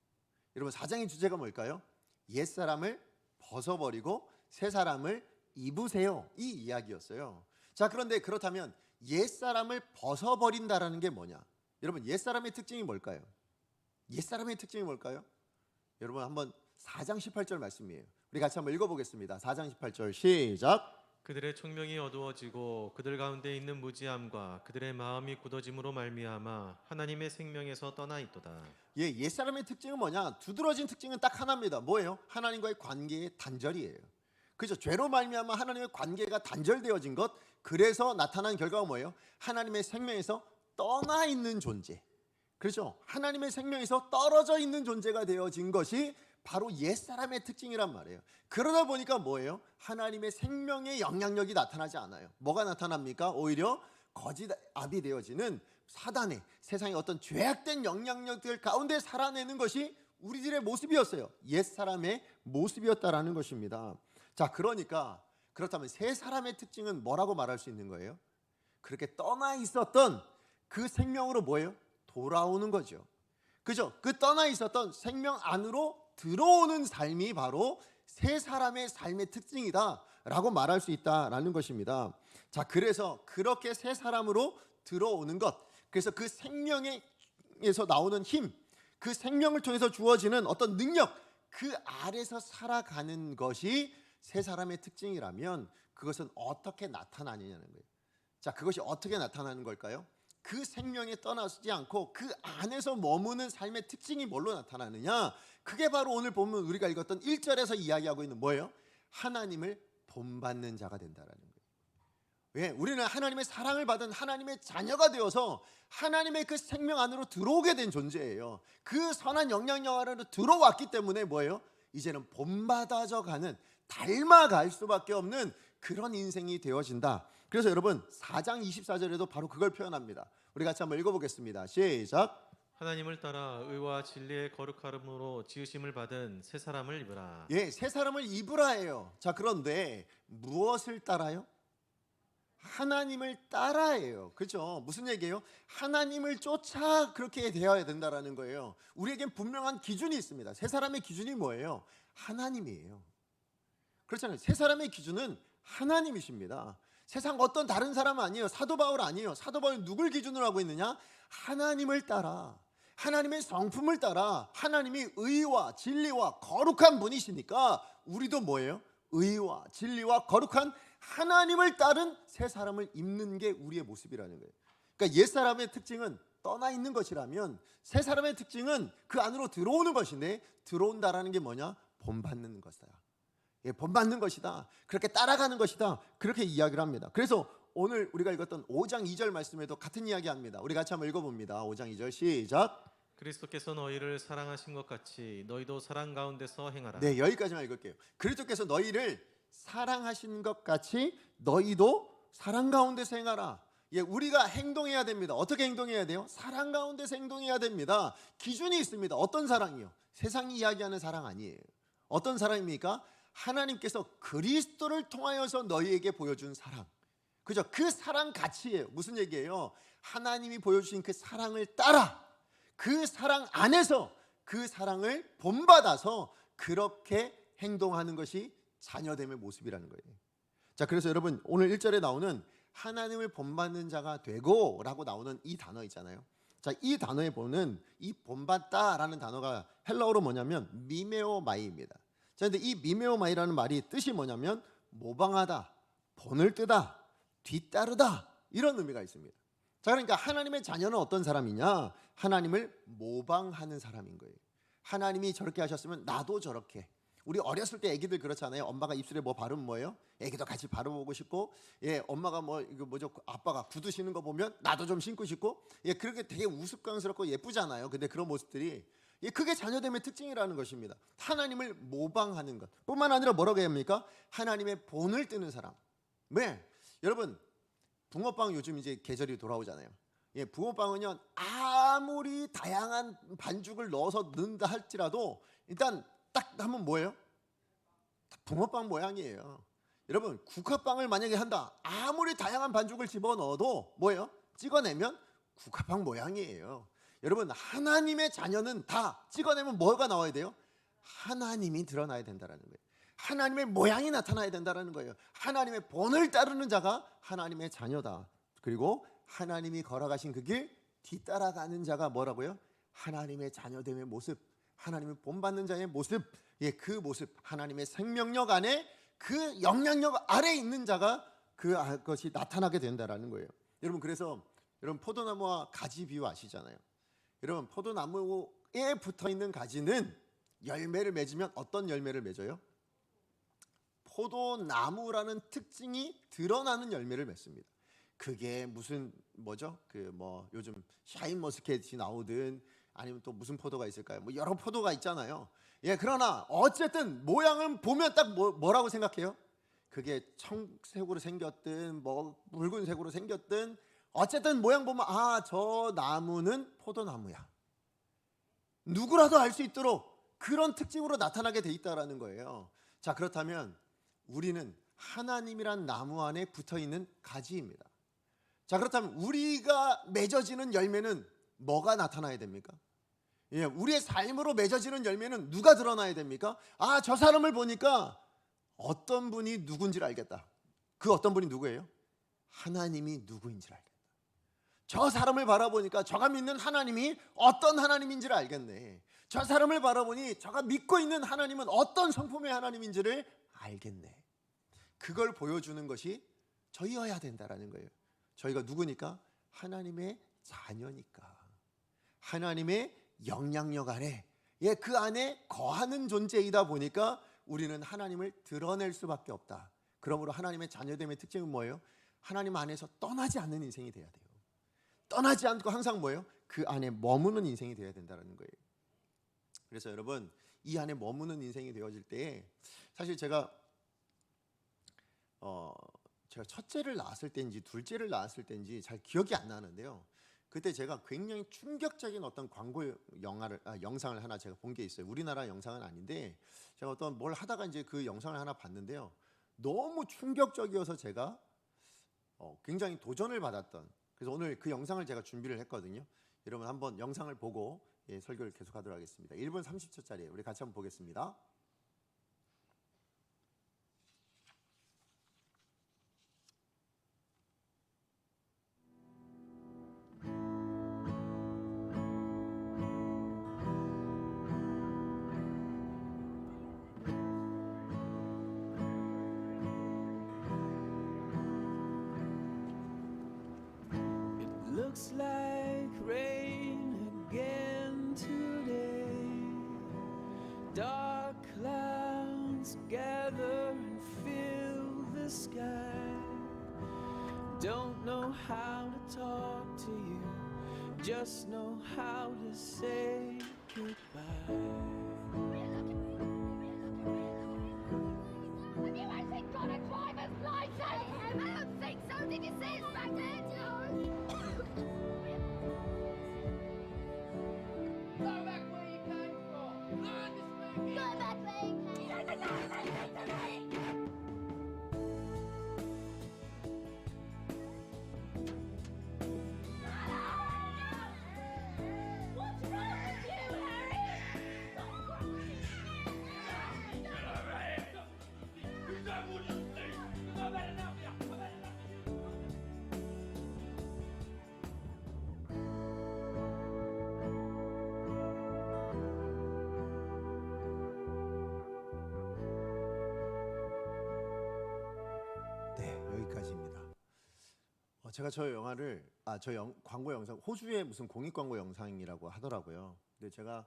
여러분 4장의 주제가 뭘까요? 옛사람을 벗어버리고 새 사람을 입으세요, 이 이야기였어요. 자, 그런데 그렇다면 옛사람을 벗어버린다라는 게 뭐냐? 여러분 옛사람의 특징이 뭘까요? 옛사람의 특징이 뭘까요? 여러분 한번 4장 18절 말씀이에요. 우리 같이 한번 읽어보겠습니다. 4장 18절 시작. 그들의 총명이 어두워지고 그들 가운데 있는 무지함과 그들의 마음이 굳어짐으로 말미암아 하나님의 생명에서 떠나 있도다. 옛사람의 특징은 뭐냐? 두드러진 특징은 딱 하나입니다. 뭐예요? 하나님과의 관계의 단절이에요. 그죠? 죄로 말미암아 하나님의 관계가 단절되어진 것, 그래서 나타난 결과가 뭐예요? 하나님의 생명에서 떠나 있는 존재. 그렇죠? 하나님의 생명에서 떨어져 있는 존재가 되어진 것이 바로 옛사람의 특징이란 말이에요. 그러다 보니까 뭐예요? 하나님의 생명의 영향력이 나타나지 않아요. 뭐가 나타납니까? 오히려 거짓압이 되어지는 사단의, 세상의 어떤 죄악된 영향력들 가운데 살아내는 것이 우리들의 모습이었어요. 옛사람의 모습이었다라는 것입니다. 자, 그렇다면 새 사람의 특징은 뭐라고 말할 수 있는 거예요? 그렇게 떠나 있었던 그 생명으로 뭐예요? 돌아오는 거죠. 그죠? 그 떠나 있었던 생명 안으로 들어오는 삶이 바로 새 사람의 삶의 특징이다라고 말할 수 있다라는 것입니다. 자, 그래서 그렇게 새 사람으로 들어오는 것, 그래서 그 생명의 생명에서 나오는 힘, 그 생명을 통해서 주어지는 어떤 능력, 그 아래서 살아가는 것이 세 사람의 특징이라면 그것은 어떻게 나타나느냐는 거예요. 자, 그것이 어떻게 나타나는 걸까요? 그 생명에 떠나지 않고 그 안에서 머무는 삶의 특징이 뭘로 나타나느냐? 그게 바로 오늘 보면 우리가 읽었던 1절에서 이야기하고 있는 뭐예요? 하나님을 본받는 자가 된다라는 거예요. 왜? 우리는 하나님의 사랑을 받은 하나님의 자녀가 되어서 하나님의 그 생명 안으로 들어오게 된 존재예요. 그 선한 영향력 안으로 들어왔기 때문에 뭐예요? 이제는 본받아져 가는, 닮아갈 수밖에 없는 그런 인생이 되어진다. 그래서 여러분 4장 24절에도 바로 그걸 표현합니다. 우리 같이 한번 읽어보겠습니다. 시작. 하나님을 따라 의와 진리의 거룩함으로 지으심을 받은 새 사람을 입으라. 예, 새 사람을 입으라예요. 자, 그런데 무엇을 따라요? 하나님을 따라예요. 그렇죠? 무슨 얘기예요? 하나님을 쫓아 그렇게 되어야 된다라는 거예요. 우리에겐 분명한 기준이 있습니다. 새 사람의 기준이 뭐예요? 하나님이에요. 그렇잖아요. 새 사람의 기준은 하나님이십니다. 세상 어떤 다른 사람은 아니에요. 사도 바울 아니에요. 사도 바울은 누굴 기준으로 하고 있느냐? 하나님을 따라, 하나님의 성품을 따라. 하나님이 의와 진리와 거룩한 분이시니까 우리도 뭐예요? 의와 진리와 거룩한 하나님을 따른 새 사람을 입는 게 우리의 모습이라는 거예요. 그러니까 옛 사람의 특징은 떠나 있는 것이라면 새 사람의 특징은 그 안으로 들어오는 것인데, 들어온다라는 게 뭐냐? 본받는 것이다. 예, 본받는 것이다. 그렇게 따라가는 것이다. 그렇게 이야기를 합니다. 그래서 오늘 우리가 읽었던 5장 2절 말씀에도 같은 이야기 합니다. 우리 같이 한번 읽어봅니다. 5장 2절 시작. 그리스도께서 너희를 사랑하신 것 같이 너희도 사랑 가운데서 행하라. 네, 여기까지만 읽을게요. 그리스도께서 너희를 사랑하신 것 같이 너희도 사랑 가운데서 행하라. 예, 우리가 행동해야 됩니다. 어떻게 행동해야 돼요? 사랑 가운데서 행동해야 됩니다. 기준이 있습니다. 어떤 사랑이요? 세상이 이야기하는 사랑 아니에요. 어떤 사랑입니까? 하나님께서 그리스도를 통하여서 너희에게 보여준 사랑. 그죠? 그 사랑 가치예요. 무슨 얘기예요? 하나님이 보여주신 그 사랑을 따라, 그 사랑 안에서 그 사랑을 본받아서 그렇게 행동하는 것이 자녀됨의 모습이라는 거예요. 자, 그래서 여러분 오늘 1절에 나오는 하나님을 본받는 자가 되고 라고 나오는 이 단어 있잖아요. 자, 이 단어에 보는 이 본받다라는 단어가 헬라어로 뭐냐면 미메오마이입니다. 자, 근데 이 미메오마이라는 말이 뜻이 뭐냐면 모방하다, 본을 뜨다, 뒤따르다, 이런 의미가 있습니다. 자, 그러니까 하나님의 자녀는 어떤 사람이냐? 하나님을 모방하는 사람인 거예요. 하나님이 저렇게 하셨으면 나도 저렇게. 우리 어렸을 때 애기들 그렇잖아요. 엄마가 입술에 뭐 바르면 뭐예요? 애기도 같이 바르고 싶고, 예, 엄마가 뭐 이거 뭐죠? 아빠가 구두 신는 거 보면 나도 좀 신고 싶고, 예, 그렇게 되게 우스꽝스럽고 예쁘잖아요. 근데 그런 모습들이, 예, 그게 자녀됨의 특징이라는 것입니다. 하나님을 모방하는 것 뿐만 아니라 뭐라고 해야 합니까? 하나님의 본을 뜨는 사람. 왜? 여러분 붕어빵 요즘 이제 계절이 돌아오잖아요. 예, 붕어빵은요 아무리 다양한 반죽을 넣어서 넣는다 할지라도 일단 딱 하면 뭐예요? 붕어빵 모양이에요. 여러분 국화빵을 만약에 한다, 아무리 다양한 반죽을 집어넣어도 뭐예요? 찍어내면 국화빵 모양이에요. 여러분 하나님의 자녀는 다 찍어내면 뭐가 나와야 돼요? 하나님이 드러나야 된다는 거예요. 하나님의 모양이 나타나야 된다는 거예요. 하나님의 본을 따르는 자가 하나님의 자녀다. 그리고 하나님이 걸어가신 그 길 뒤따라가는 자가 뭐라고요? 하나님의 자녀됨의 모습, 하나님의 본받는 자의 모습, 예, 그 모습, 하나님의 생명력 안에 그 영향력 아래 있는 자가 그것이 나타나게 된다는 거예요. 여러분 그래서 여러분 포도나무와 가지 비유 아시잖아요. 여러분 포도나무에 붙어있는 가지는 열매를 맺으면 어떤 열매를 맺어요? 포도나무라는 특징이 드러나는 열매를 맺습니다. 그게 무슨 뭐죠? 그 뭐 요즘 샤인머스켓이 나오든 아니면 또 무슨 포도가 있을까요? 뭐 여러 포도가 있잖아요. 예, 그러나 어쨌든 모양은 보면 딱 뭐라고 생각해요? 그게 청색으로 생겼든 뭐 붉은색으로 생겼든 어쨌든 모양 보면 아, 저 나무는 포도나무야. 누구라도 알 수 있도록 그런 특징으로 나타나게 돼 있다라는 거예요. 자, 그렇다면 우리는 하나님이란 나무 안에 붙어있는 가지입니다. 자, 그렇다면 우리가 맺어지는 열매는 뭐가 나타나야 됩니까? 예, 우리의 삶으로 맺어지는 열매는 누가 드러나야 됩니까? 아, 저 사람을 보니까 어떤 분이 누군지를 알겠다. 그 어떤 분이 누구예요? 하나님이 누구인지를 알겠다. 저 사람을 바라보니까 저가 믿는 하나님이 어떤 하나님인지를 알겠네. 저 사람을 바라보니 저가 믿고 있는 하나님은 어떤 성품의 하나님인지를 알겠네. 그걸 보여주는 것이 저희여야 된다라는 거예요. 저희가 누구니까? 하나님의 자녀니까. 하나님의 영향력 안에, 그 안에 거하는 존재이다 보니까 우리는 하나님을 드러낼 수밖에 없다. 그러므로 하나님의 자녀됨의 특징은 뭐예요? 하나님 안에서 떠나지 않는 인생이 돼야 돼요. 떠나지 않고 항상 뭐예요? 그 안에 머무는 인생이 돼야 된다는 거예요. 그래서 여러분, 이 안에 머무는 인생이 되어질 때, 사실 제가 첫째를 낳았을 때인지 둘째를 낳았을 때인지 잘 기억이 안 나는데요. 그때 제가 굉장히 충격적인 어떤 광고 영상을 하나 제가 본 게 있어요. 우리나라 영상은 아닌데 제가 어떤 뭘 하다가 이제 그 영상을 하나 봤는데요. 너무 충격적이어서 제가 굉장히 도전을 받았던, 그래서 오늘 그 영상을 제가 준비를 했거든요. 여러분 한번 영상을 보고 설교를 계속하도록 하겠습니다. 1분 30초짜리예요. 우리 같이 한번 보겠습니다. Looks like rain again today. Dark clouds gather and fill the sky. Don't know how to talk to you, just know how to say goodbye. Have you actually got a driver's license? I don't think so. Did you see it back there? Go back where you came from. Learn to speak Go back where you came. You don't know anything to me. What's wrong with you, Harry? Stop crying. You don't want to speak. I've had enough of you. I've had enough of you. 네, 여기까지입니다. 제가 광고 영상, 호주의 무슨 공익 광고 영상이라고 하더라고요. 근데 제가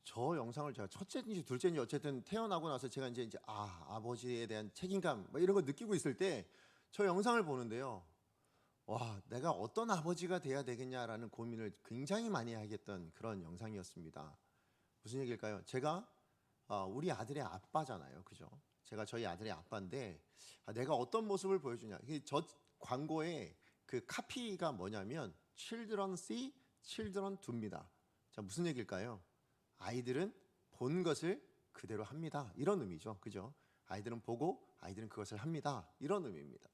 저 영상을 제가 첫째인지 둘째인지 어쨌든 태어나고 나서 제가 이제 아버지에 대한 책임감 뭐 이런 거 느끼고 있을 때 저 영상을 보는데요. 와, 내가 어떤 아버지가 돼야 되겠냐라는 고민을 굉장히 많이 하겠던 그런 영상이었습니다. 무슨 얘기일까요? 제가 우리 아들의 아빠잖아요, 그죠? 제가 저희 아들의 아빠인데 내가 어떤 모습을 보여주냐? 저 광고에 그 카피가 뭐냐면 Children see, Children do입니다. 자, 무슨 얘기일까요? 아이들은 본 것을 그대로 합니다. 이런 의미죠, 그죠? 아이들은 보고 아이들은 그것을 합니다. 이런 의미입니다.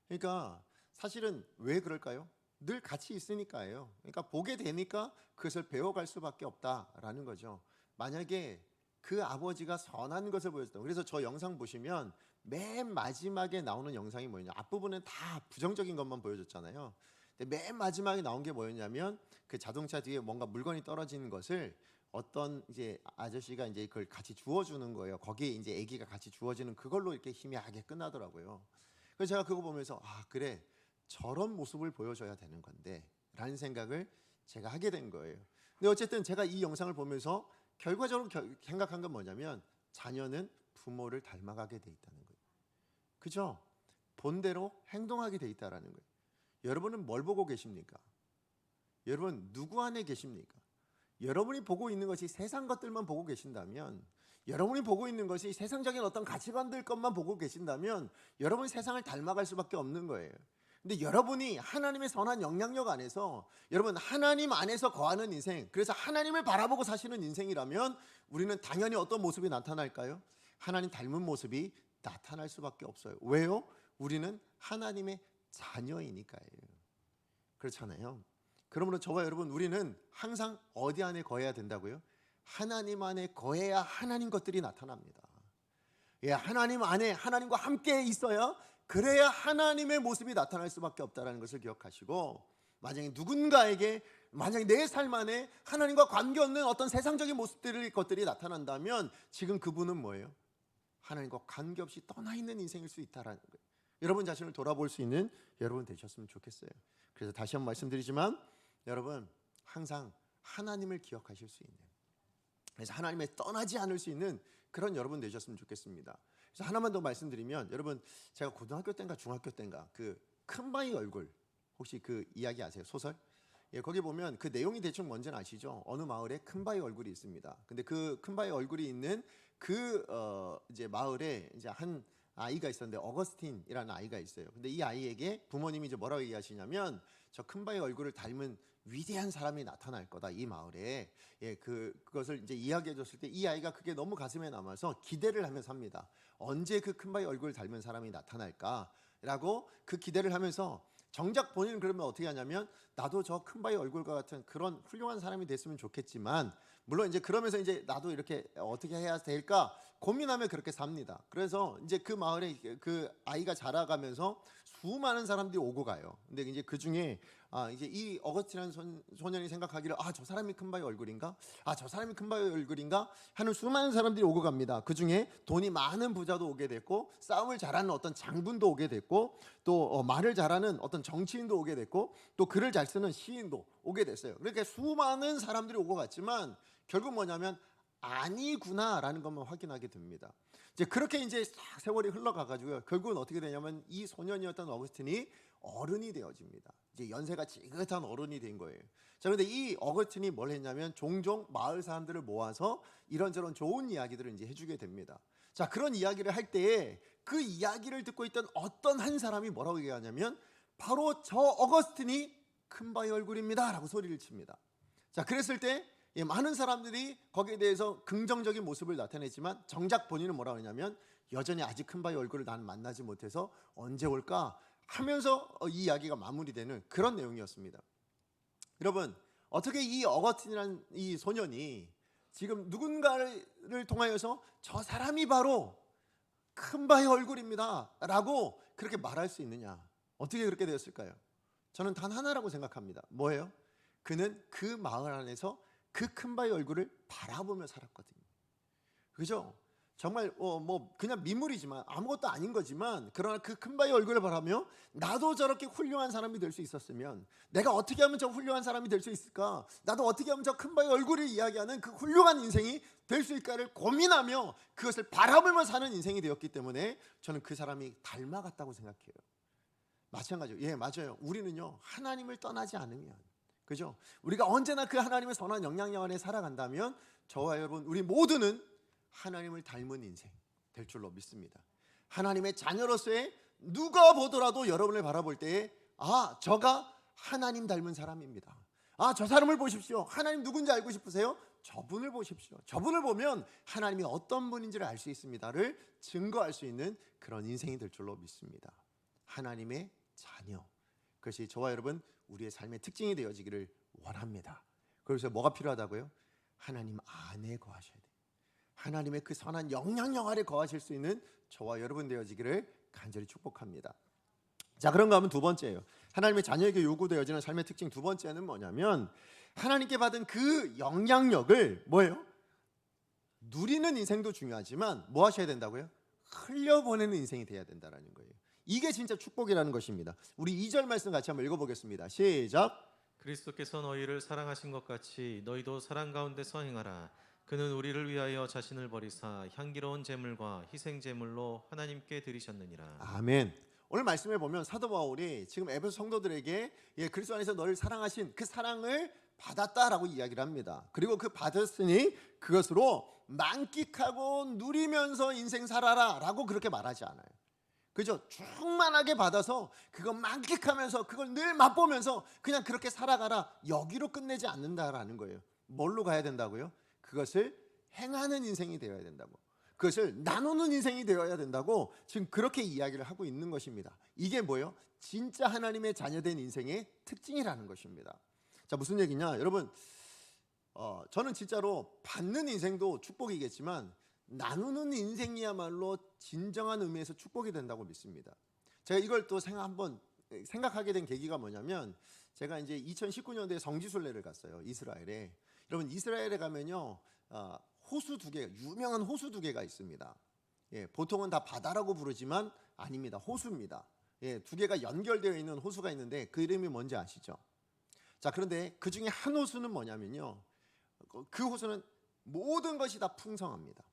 그러니까 사실은 왜 그럴까요? 늘 같이 있으니까예요. 그러니까 보게 되니까 그것을 배워갈 수밖에 없다라는 거죠. 만약에 그 아버지가 선한 것을 보여줬다. 그래서 저 영상 보시면 맨 마지막에 나오는 영상이 뭐였냐? 앞부분은 다 부정적인 것만 보여줬잖아요. 근데 맨 마지막에 나온 게 뭐였냐면 그 자동차 뒤에 뭔가 물건이 떨어지는 것을 어떤 이제 아저씨가 이제 그걸 같이 주워주는 거예요. 거기에 이제 아기가 같이 주워지는 그걸로 이렇게 희미하게 끝나더라고요. 그래서 제가 그거 보면서 그래, 저런 모습을 보여줘야 되는 건데 라는 생각을 제가 하게 된 거예요. 근데 어쨌든 제가 이 영상을 보면서 결과적으로 생각한 건 뭐냐면 자녀는 부모를 닮아가게 돼 있다는 거예요. 그죠? 본대로 행동하게 돼 있다라는 거예요. 여러분은 뭘 보고 계십니까? 여러분 누구 안에 계십니까? 여러분이 보고 있는 것이 세상 것들만 보고 계신다면, 여러분이 보고 있는 것이 세상적인 어떤 가치관들 것만 보고 계신다면 여러분 세상을 닮아갈 수밖에 없는 거예요. 근데 여러분이 하나님의 선한 영향력 안에서, 여러분 하나님 안에서 거하는 인생, 그래서 하나님을 바라보고 사시는 인생이라면 우리는 당연히 어떤 모습이 나타날까요? 하나님 닮은 모습이 나타날 수밖에 없어요. 왜요? 우리는 하나님의 자녀이니까요. 그렇잖아요. 그러므로 저와 여러분, 우리는 항상 어디 안에 거해야 된다고요? 하나님 안에 거해야 하나님 것들이 나타납니다. 하나님 안에 하나님과 함께 있어야, 그래야 하나님의 모습이 나타날 수밖에 없다는 것을 기억하시고, 만약에 누군가에게 만약에 내 삶 안에 하나님과 관계없는 어떤 세상적인 것들이 나타난다면 지금 그분은 뭐예요? 하나님과 관계없이 떠나 있는 인생일 수 있다라는 거예요. 여러분 자신을 돌아볼 수 있는 여러분 되셨으면 좋겠어요. 그래서 다시 한번 말씀드리지만 여러분 항상 하나님을 기억하실 수 있는, 그래서 하나님에 떠나지 않을 수 있는 그런 여러분 되셨으면 좋겠습니다. 그래서 하나만 더 말씀드리면 여러분 제가 고등학교 때인가 중학교 때인가 그 큰바위 얼굴 혹시 그 이야기 아세요? 소설? 예, 거기 보면 그 내용이 대충 뭔지는 아시죠? 어느 마을에 큰바위 얼굴이 있습니다. 근데 그 큰바위 얼굴이 있는 그 이제 마을에 이제 한 아이가 있었는데 어거스틴이라는 아이가 있어요. 근데 이 아이에게 부모님이 이제 뭐라고 얘기하시냐면 저 큰바위 얼굴을 닮은 위대한 사람이 나타날 거다 이 마을에. 예, 그것을 이제 이야기해 줬을 때 이 아이가 그게 너무 가슴에 남아서 기대를 하면서 합니다. 언제 그 큰바위 얼굴을 닮은 사람이 나타날까라고 그 기대를 하면서 정작 본인은 그러면 어떻게 하냐면 나도 저 큰바위 얼굴과 같은 그런 훌륭한 사람이 됐으면 좋겠지만 물론 이제 그러면서 이제 나도 이렇게 어떻게 해야 될까 고민하며 그렇게 삽니다. 그래서 이제 그 마을에 그 아이가 자라가면서 수많은 사람들이 오고 가요. 근데 이제 그 중에 이제 이 어거스틴이라는 소년이 생각하기를 저 사람이 큰바위 얼굴인가? 저 사람이 큰바위 얼굴인가? 하는 수많은 사람들이 오고 갑니다. 그 중에 돈이 많은 부자도 오게 됐고 싸움을 잘하는 어떤 장군도 오게 됐고 또 말을 잘하는 어떤 정치인도 오게 됐고 또 글을 잘 쓰는 시인도 오게 됐어요. 그러니까 수많은 사람들이 오고 갔지만 결국 뭐냐면 아니구나라는 것만 확인하게 됩니다. 이제 그렇게 이제 세월이 흘러가가지고요. 결국은 어떻게 되냐면 이 소년이었던 어거스틴이 어른이 되어집니다. 이제 연세가 지긋한 어른이 된 거예요. 자, 그런데 이 어거스틴이 뭘 했냐면 종종 마을 사람들을 모아서 이런저런 좋은 이야기들을 이제 해주게 됩니다. 자, 그런 이야기를 할 때에 그 이야기를 듣고 있던 어떤 한 사람이 뭐라고 얘기하냐면 바로 저 어거스틴이 큰바위 얼굴입니다라고 소리를 칩니다. 자, 그랬을 때 많은 사람들이 거기에 대해서 긍정적인 모습을 나타냈지만 정작 본인은 뭐라고 하냐면 여전히 아직 큰바위 얼굴을 나는 만나지 못해서 언제 올까 하면서 이 이야기가 마무리되는 그런 내용이었습니다. 여러분 어떻게 이 어거스틴이라는 이 소년이 지금 누군가를 통하여서 저 사람이 바로 큰바위 얼굴입니다 라고 그렇게 말할 수 있느냐, 어떻게 그렇게 되었을까요? 저는 단 하나라고 생각합니다. 뭐예요? 그는 그 마을 안에서 그 큰바위 얼굴을 바라보며 살았거든요. 그죠? 정말 뭐 그냥 미물이지만 아무것도 아닌 거지만 그러나 그 큰바위 얼굴을 바라며 나도 저렇게 훌륭한 사람이 될 수 있었으면 내가 어떻게 하면 저 훌륭한 사람이 될 수 있을까? 나도 어떻게 하면 저 큰바위 얼굴을 이야기하는 그 훌륭한 인생이 될 수 있을까를 고민하며 그것을 바라보며 사는 인생이 되었기 때문에 저는 그 사람이 닮아갔다고 생각해요. 마찬가지로 예 맞아요. 우리는요 하나님을 떠나지 않으면 그죠? 우리가 언제나 그 하나님의 선한 영향력 안에 살아간다면 저와 여러분 우리 모두는 하나님을 닮은 인생 될 줄로 믿습니다. 하나님의 자녀로서의 누가 보더라도 여러분을 바라볼 때에 저가 하나님 닮은 사람입니다. 저 사람을 보십시오. 하나님 누군지 알고 싶으세요? 저분을 보십시오. 저분을 보면 하나님이 어떤 분인지를 알 수 있습니다를 증거할 수 있는 그런 인생이 될 줄로 믿습니다. 하나님의 자녀, 그것이 저와 여러분 우리의 삶의 특징이 되어지기를 원합니다. 그래서 뭐가 필요하다고요? 하나님 안에 거하셔야 돼요. 하나님의 그 선한 영향력 아래 거하실 수 있는 저와 여러분 되어지기를 간절히 축복합니다. 자, 그런가 하면 두 번째예요. 하나님의 자녀에게 요구되어지는 삶의 특징 두 번째는 뭐냐면 하나님께 받은 그 영향력을 뭐예요? 누리는 인생도 중요하지만 뭐 하셔야 된다고요? 흘려보내는 인생이 돼야 된다는 거예요. 이게 진짜 축복이라는 것입니다. 우리 2절 말씀 같이 한번 읽어보겠습니다. 시작. 그리스도께서 너희를 사랑하신 것 같이 너희도 사랑 가운데서 행하라. 그는 우리를 위하여 자신을 버리사 향기로운 제물과 희생 제물로 하나님께 드리셨느니라. 아멘. 오늘 말씀에 보면 사도 바울이 지금 에베소 성도들에게 그리스도 안에서 너를 사랑하신 그 사랑을 받았다라고 이야기를 합니다. 그리고 그 받았으니 그것으로 만끽하고 누리면서 인생 살아라 라고 그렇게 말하지 않아요. 그죠? 충만하게 받아서 그거 만끽하면서 그걸 늘 맛보면서 그냥 그렇게 살아가라 여기로 끝내지 않는다라는 거예요. 뭘로 가야 된다고요? 그것을 행하는 인생이 되어야 된다고, 그것을 나누는 인생이 되어야 된다고 지금 그렇게 이야기를 하고 있는 것입니다. 이게 뭐예요? 진짜 하나님의 자녀된 인생의 특징이라는 것입니다. 자, 무슨 얘기냐? 여러분 저는 진짜로 받는 인생도 축복이겠지만 나누는 인생이야말로 진정한 의미에서 축복이 된다고 믿습니다. 제가 이걸 또 한번 생각하게 된 계기가 뭐냐면 제가 이제 2019년도에 성지순례를 갔어요. 이스라엘에. 여러분 이스라엘에 가면요 호수 두 개, 유명한 호수 두 개가 있습니다. 예, 보통은 다 바다라고 부르지만 아닙니다. 호수입니다. 예, 두 개가 연결되어 있는 호수가 있는데 그 이름이 뭔지 아시죠? 자, 그런데 그 중에 한 호수는 뭐냐면요, 그 호수는 모든 것이 다 풍성합니다.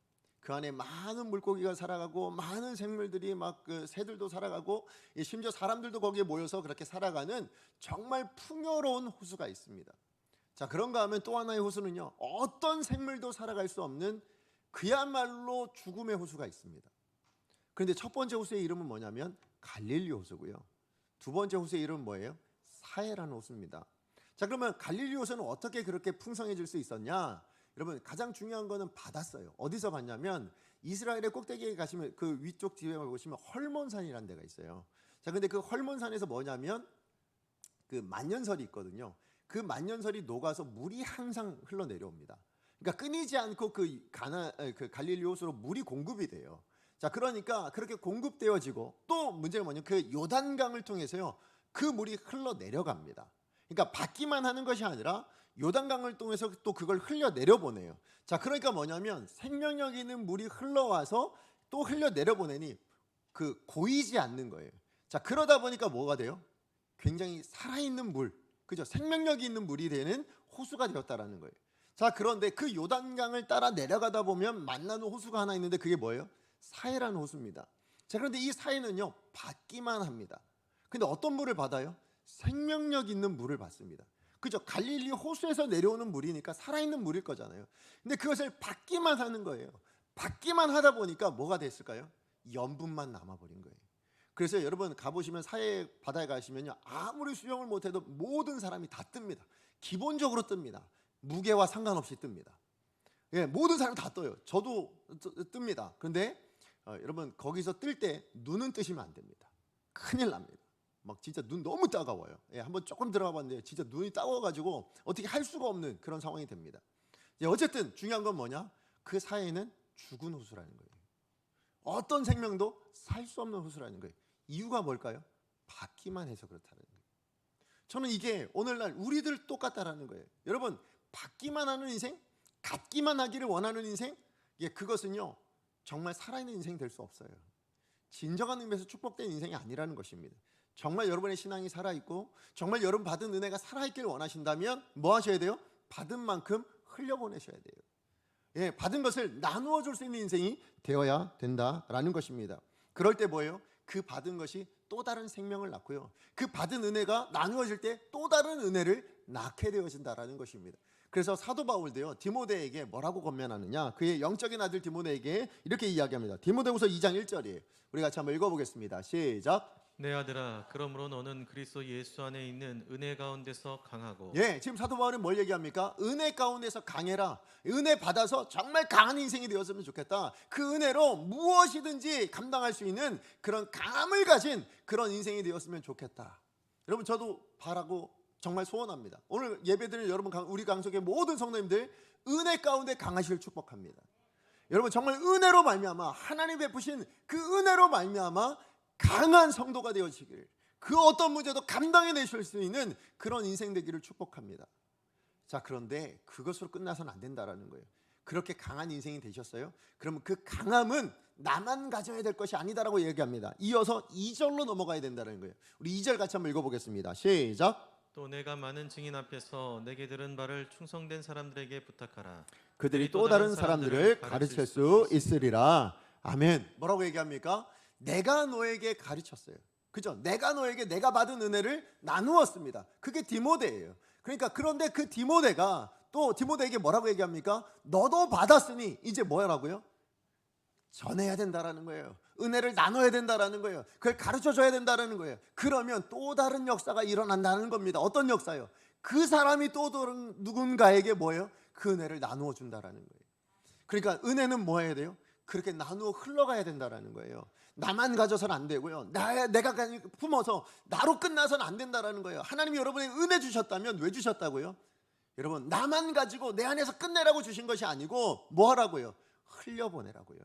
그 안에 많은 물고기가 살아가고 많은 생물들이 막 그 새들도 살아가고 심지어 사람들도 거기에 모여서 그렇게 살아가는 정말 풍요로운 호수가 있습니다. 자, 그런가 하면 또 하나의 호수는요, 어떤 생물도 살아갈 수 없는 그야말로 죽음의 호수가 있습니다. 그런데 첫 번째 호수의 이름은 뭐냐면 갈릴리 호수고요. 두 번째 호수의 이름은 뭐예요? 사해라는 호수입니다. 자, 그러면 갈릴리 호수는 어떻게 그렇게 풍성해질 수 있었냐? 여러분 가장 중요한 거는 받았어요. 어디서 봤냐면 이스라엘의 꼭대기에 가시면 그 위쪽 뒤에 보시면 헐몬산이라는 데가 있어요. 자, 근데 그 헐몬산에서 뭐냐면 그 만년설이 있거든요. 그 만년설이 녹아서 물이 항상 흘러내려옵니다. 그러니까 끊이지 않고 그 갈릴리 호수로 물이 공급이 돼요. 자, 그러니까 그렇게 공급되어지고 또 문제가 뭐냐면 그 요단강을 통해서요 그 물이 흘러내려갑니다. 그러니까 받기만 하는 것이 아니라 요단강을 통해서 또 그걸 흘려내려보내요. 자, 그러니까 뭐냐면 생명력 있는 물이 흘러와서 또 흘려내려보내니 그 고이지 않는 거예요. 자, 그러다 보니까 뭐가 돼요? 굉장히 살아있는 물, 그죠? 생명력이 있는 물이 되는 호수가 되었다라는 거예요. 자, 그런데 그 요단강을 따라 내려가다 보면 만나는 호수가 하나 있는데 그게 뭐예요? 사해라는 호수입니다. 자, 그런데 이 사해는요 받기만 합니다. 근데 어떤 물을 받아요? 생명력 있는 물을 받습니다. 그죠? 갈릴리 호수에서 내려오는 물이니까 살아있는 물일 거잖아요. 근데 그것을 받기만 하는 거예요. 받기만 하다 보니까 뭐가 됐을까요? 염분만 남아버린 거예요. 그래서 여러분 가보시면 사해 바다에 가시면요 아무리 수영을 못해도 모든 사람이 다 뜹니다. 기본적으로 뜹니다. 무게와 상관없이 뜹니다. 예, 모든 사람이 다 떠요. 저도 뜹니다. 그런데 여러분 거기서 뜰 때 눈은 뜨시면 안 됩니다. 큰일 납니다. 막 진짜 눈 너무 따가워요. 예, 한번 조금 들어가 봤는데 진짜 눈이 따가워가지고 어떻게 할 수가 없는 그런 상황이 됩니다. 예, 어쨌든 중요한 건 뭐냐? 그 사해는 죽은 호수라는 거예요. 어떤 생명도 살 수 없는 호수라는 거예요. 이유가 뭘까요? 받기만 해서 그렇다는 거예요. 저는 이게 오늘날 우리들 똑같다라는 거예요. 여러분 받기만 하는 인생, 갖기만 하기를 원하는 인생, 예, 그것은요 정말 살아있는 인생이 될 수 없어요. 진정한 의미에서 축복된 인생이 아니라는 것입니다. 정말 여러분의 신앙이 살아있고 정말 여러분 받은 은혜가 살아있길 원하신다면 뭐 하셔야 돼요? 받은 만큼 흘려보내셔야 돼요. 예, 받은 것을 나누어 줄 수 있는 인생이 되어야 된다라는 것입니다. 그럴 때 뭐예요? 그 받은 것이 또 다른 생명을 낳고요, 그 받은 은혜가 나누어질 때 또 다른 은혜를 낳게 되어진다라는 것입니다. 그래서 사도 바울도요 디모데에게 뭐라고 권면하느냐, 그의 영적인 아들 디모데에게 이렇게 이야기합니다. 디모데후서 2장 1절이에요. 우리 같이 한번 읽어보겠습니다. 시작. 내 아들아, 그러므로 너는 그리스도 예수 안에 있는 은혜 가운데서 강하고. 예, 지금 사도 바울은 뭘 얘기합니까? 은혜 가운데서 강해라. 은혜 받아서 정말 강한 인생이 되었으면 좋겠다. 그 은혜로 무엇이든지 감당할 수 있는 그런 강함을 가진 그런 인생이 되었으면 좋겠다. 여러분 저도 바라고 정말 소원합니다. 오늘 예배드리는 여러분, 우리 강석의 모든 성도님들 은혜 가운데 강하시길 축복합니다. 여러분 정말 은혜로 말미암아, 하나님 베푸신 그 은혜로 말미암아 강한 성도가 되어지길, 그 어떤 문제도 감당해내실 수 있는 그런 인생 되기를 축복합니다. 자, 그런데 그것으로 끝나서는 안 된다라는 거예요. 그렇게 강한 인생이 되셨어요? 그러면 그 강함은 나만 가져야 될 것이 아니다라고 얘기합니다. 이어서 2절로 넘어가야 된다는 거예요. 우리 2절 같이 한번 읽어보겠습니다. 시작. 또 내가 많은 증인 앞에서 내게 들은 바를 충성된 사람들에게 부탁하라. 그들이 또 다른 사람들을 가르칠 수 있으리라. 아멘. 뭐라고 얘기합니까? 내가 너에게 가르쳤어요. 그죠? 내가 너에게 내가 받은 은혜를 나누었습니다. 그게 디모데예요. 그러니까 그런데 그 디모데가 또 디모데에게 뭐라고 얘기합니까? 너도 받았으니 이제 뭐라고요? 전해야 된다라는 거예요. 은혜를 나눠야 된다라는 거예요. 그걸 가르쳐줘야 된다라는 거예요. 그러면 또 다른 역사가 일어난다는 겁니다. 어떤 역사요? 그 사람이 또 다른 누군가에게 뭐예요? 그 은혜를 나누어 준다라는 거예요. 그러니까 은혜는 뭐 해야 돼요? 그렇게 나누어 흘러가야 된다라는 거예요. 나만 가져서는 안 되고요, 내가 품어서 나로 끝나서는 안 된다라는 거예요. 하나님이 여러분에게 은혜 주셨다면 왜 주셨다고요? 여러분 나만 가지고 내 안에서 끝내라고 주신 것이 아니고 뭐 하라고요? 흘려보내라고요.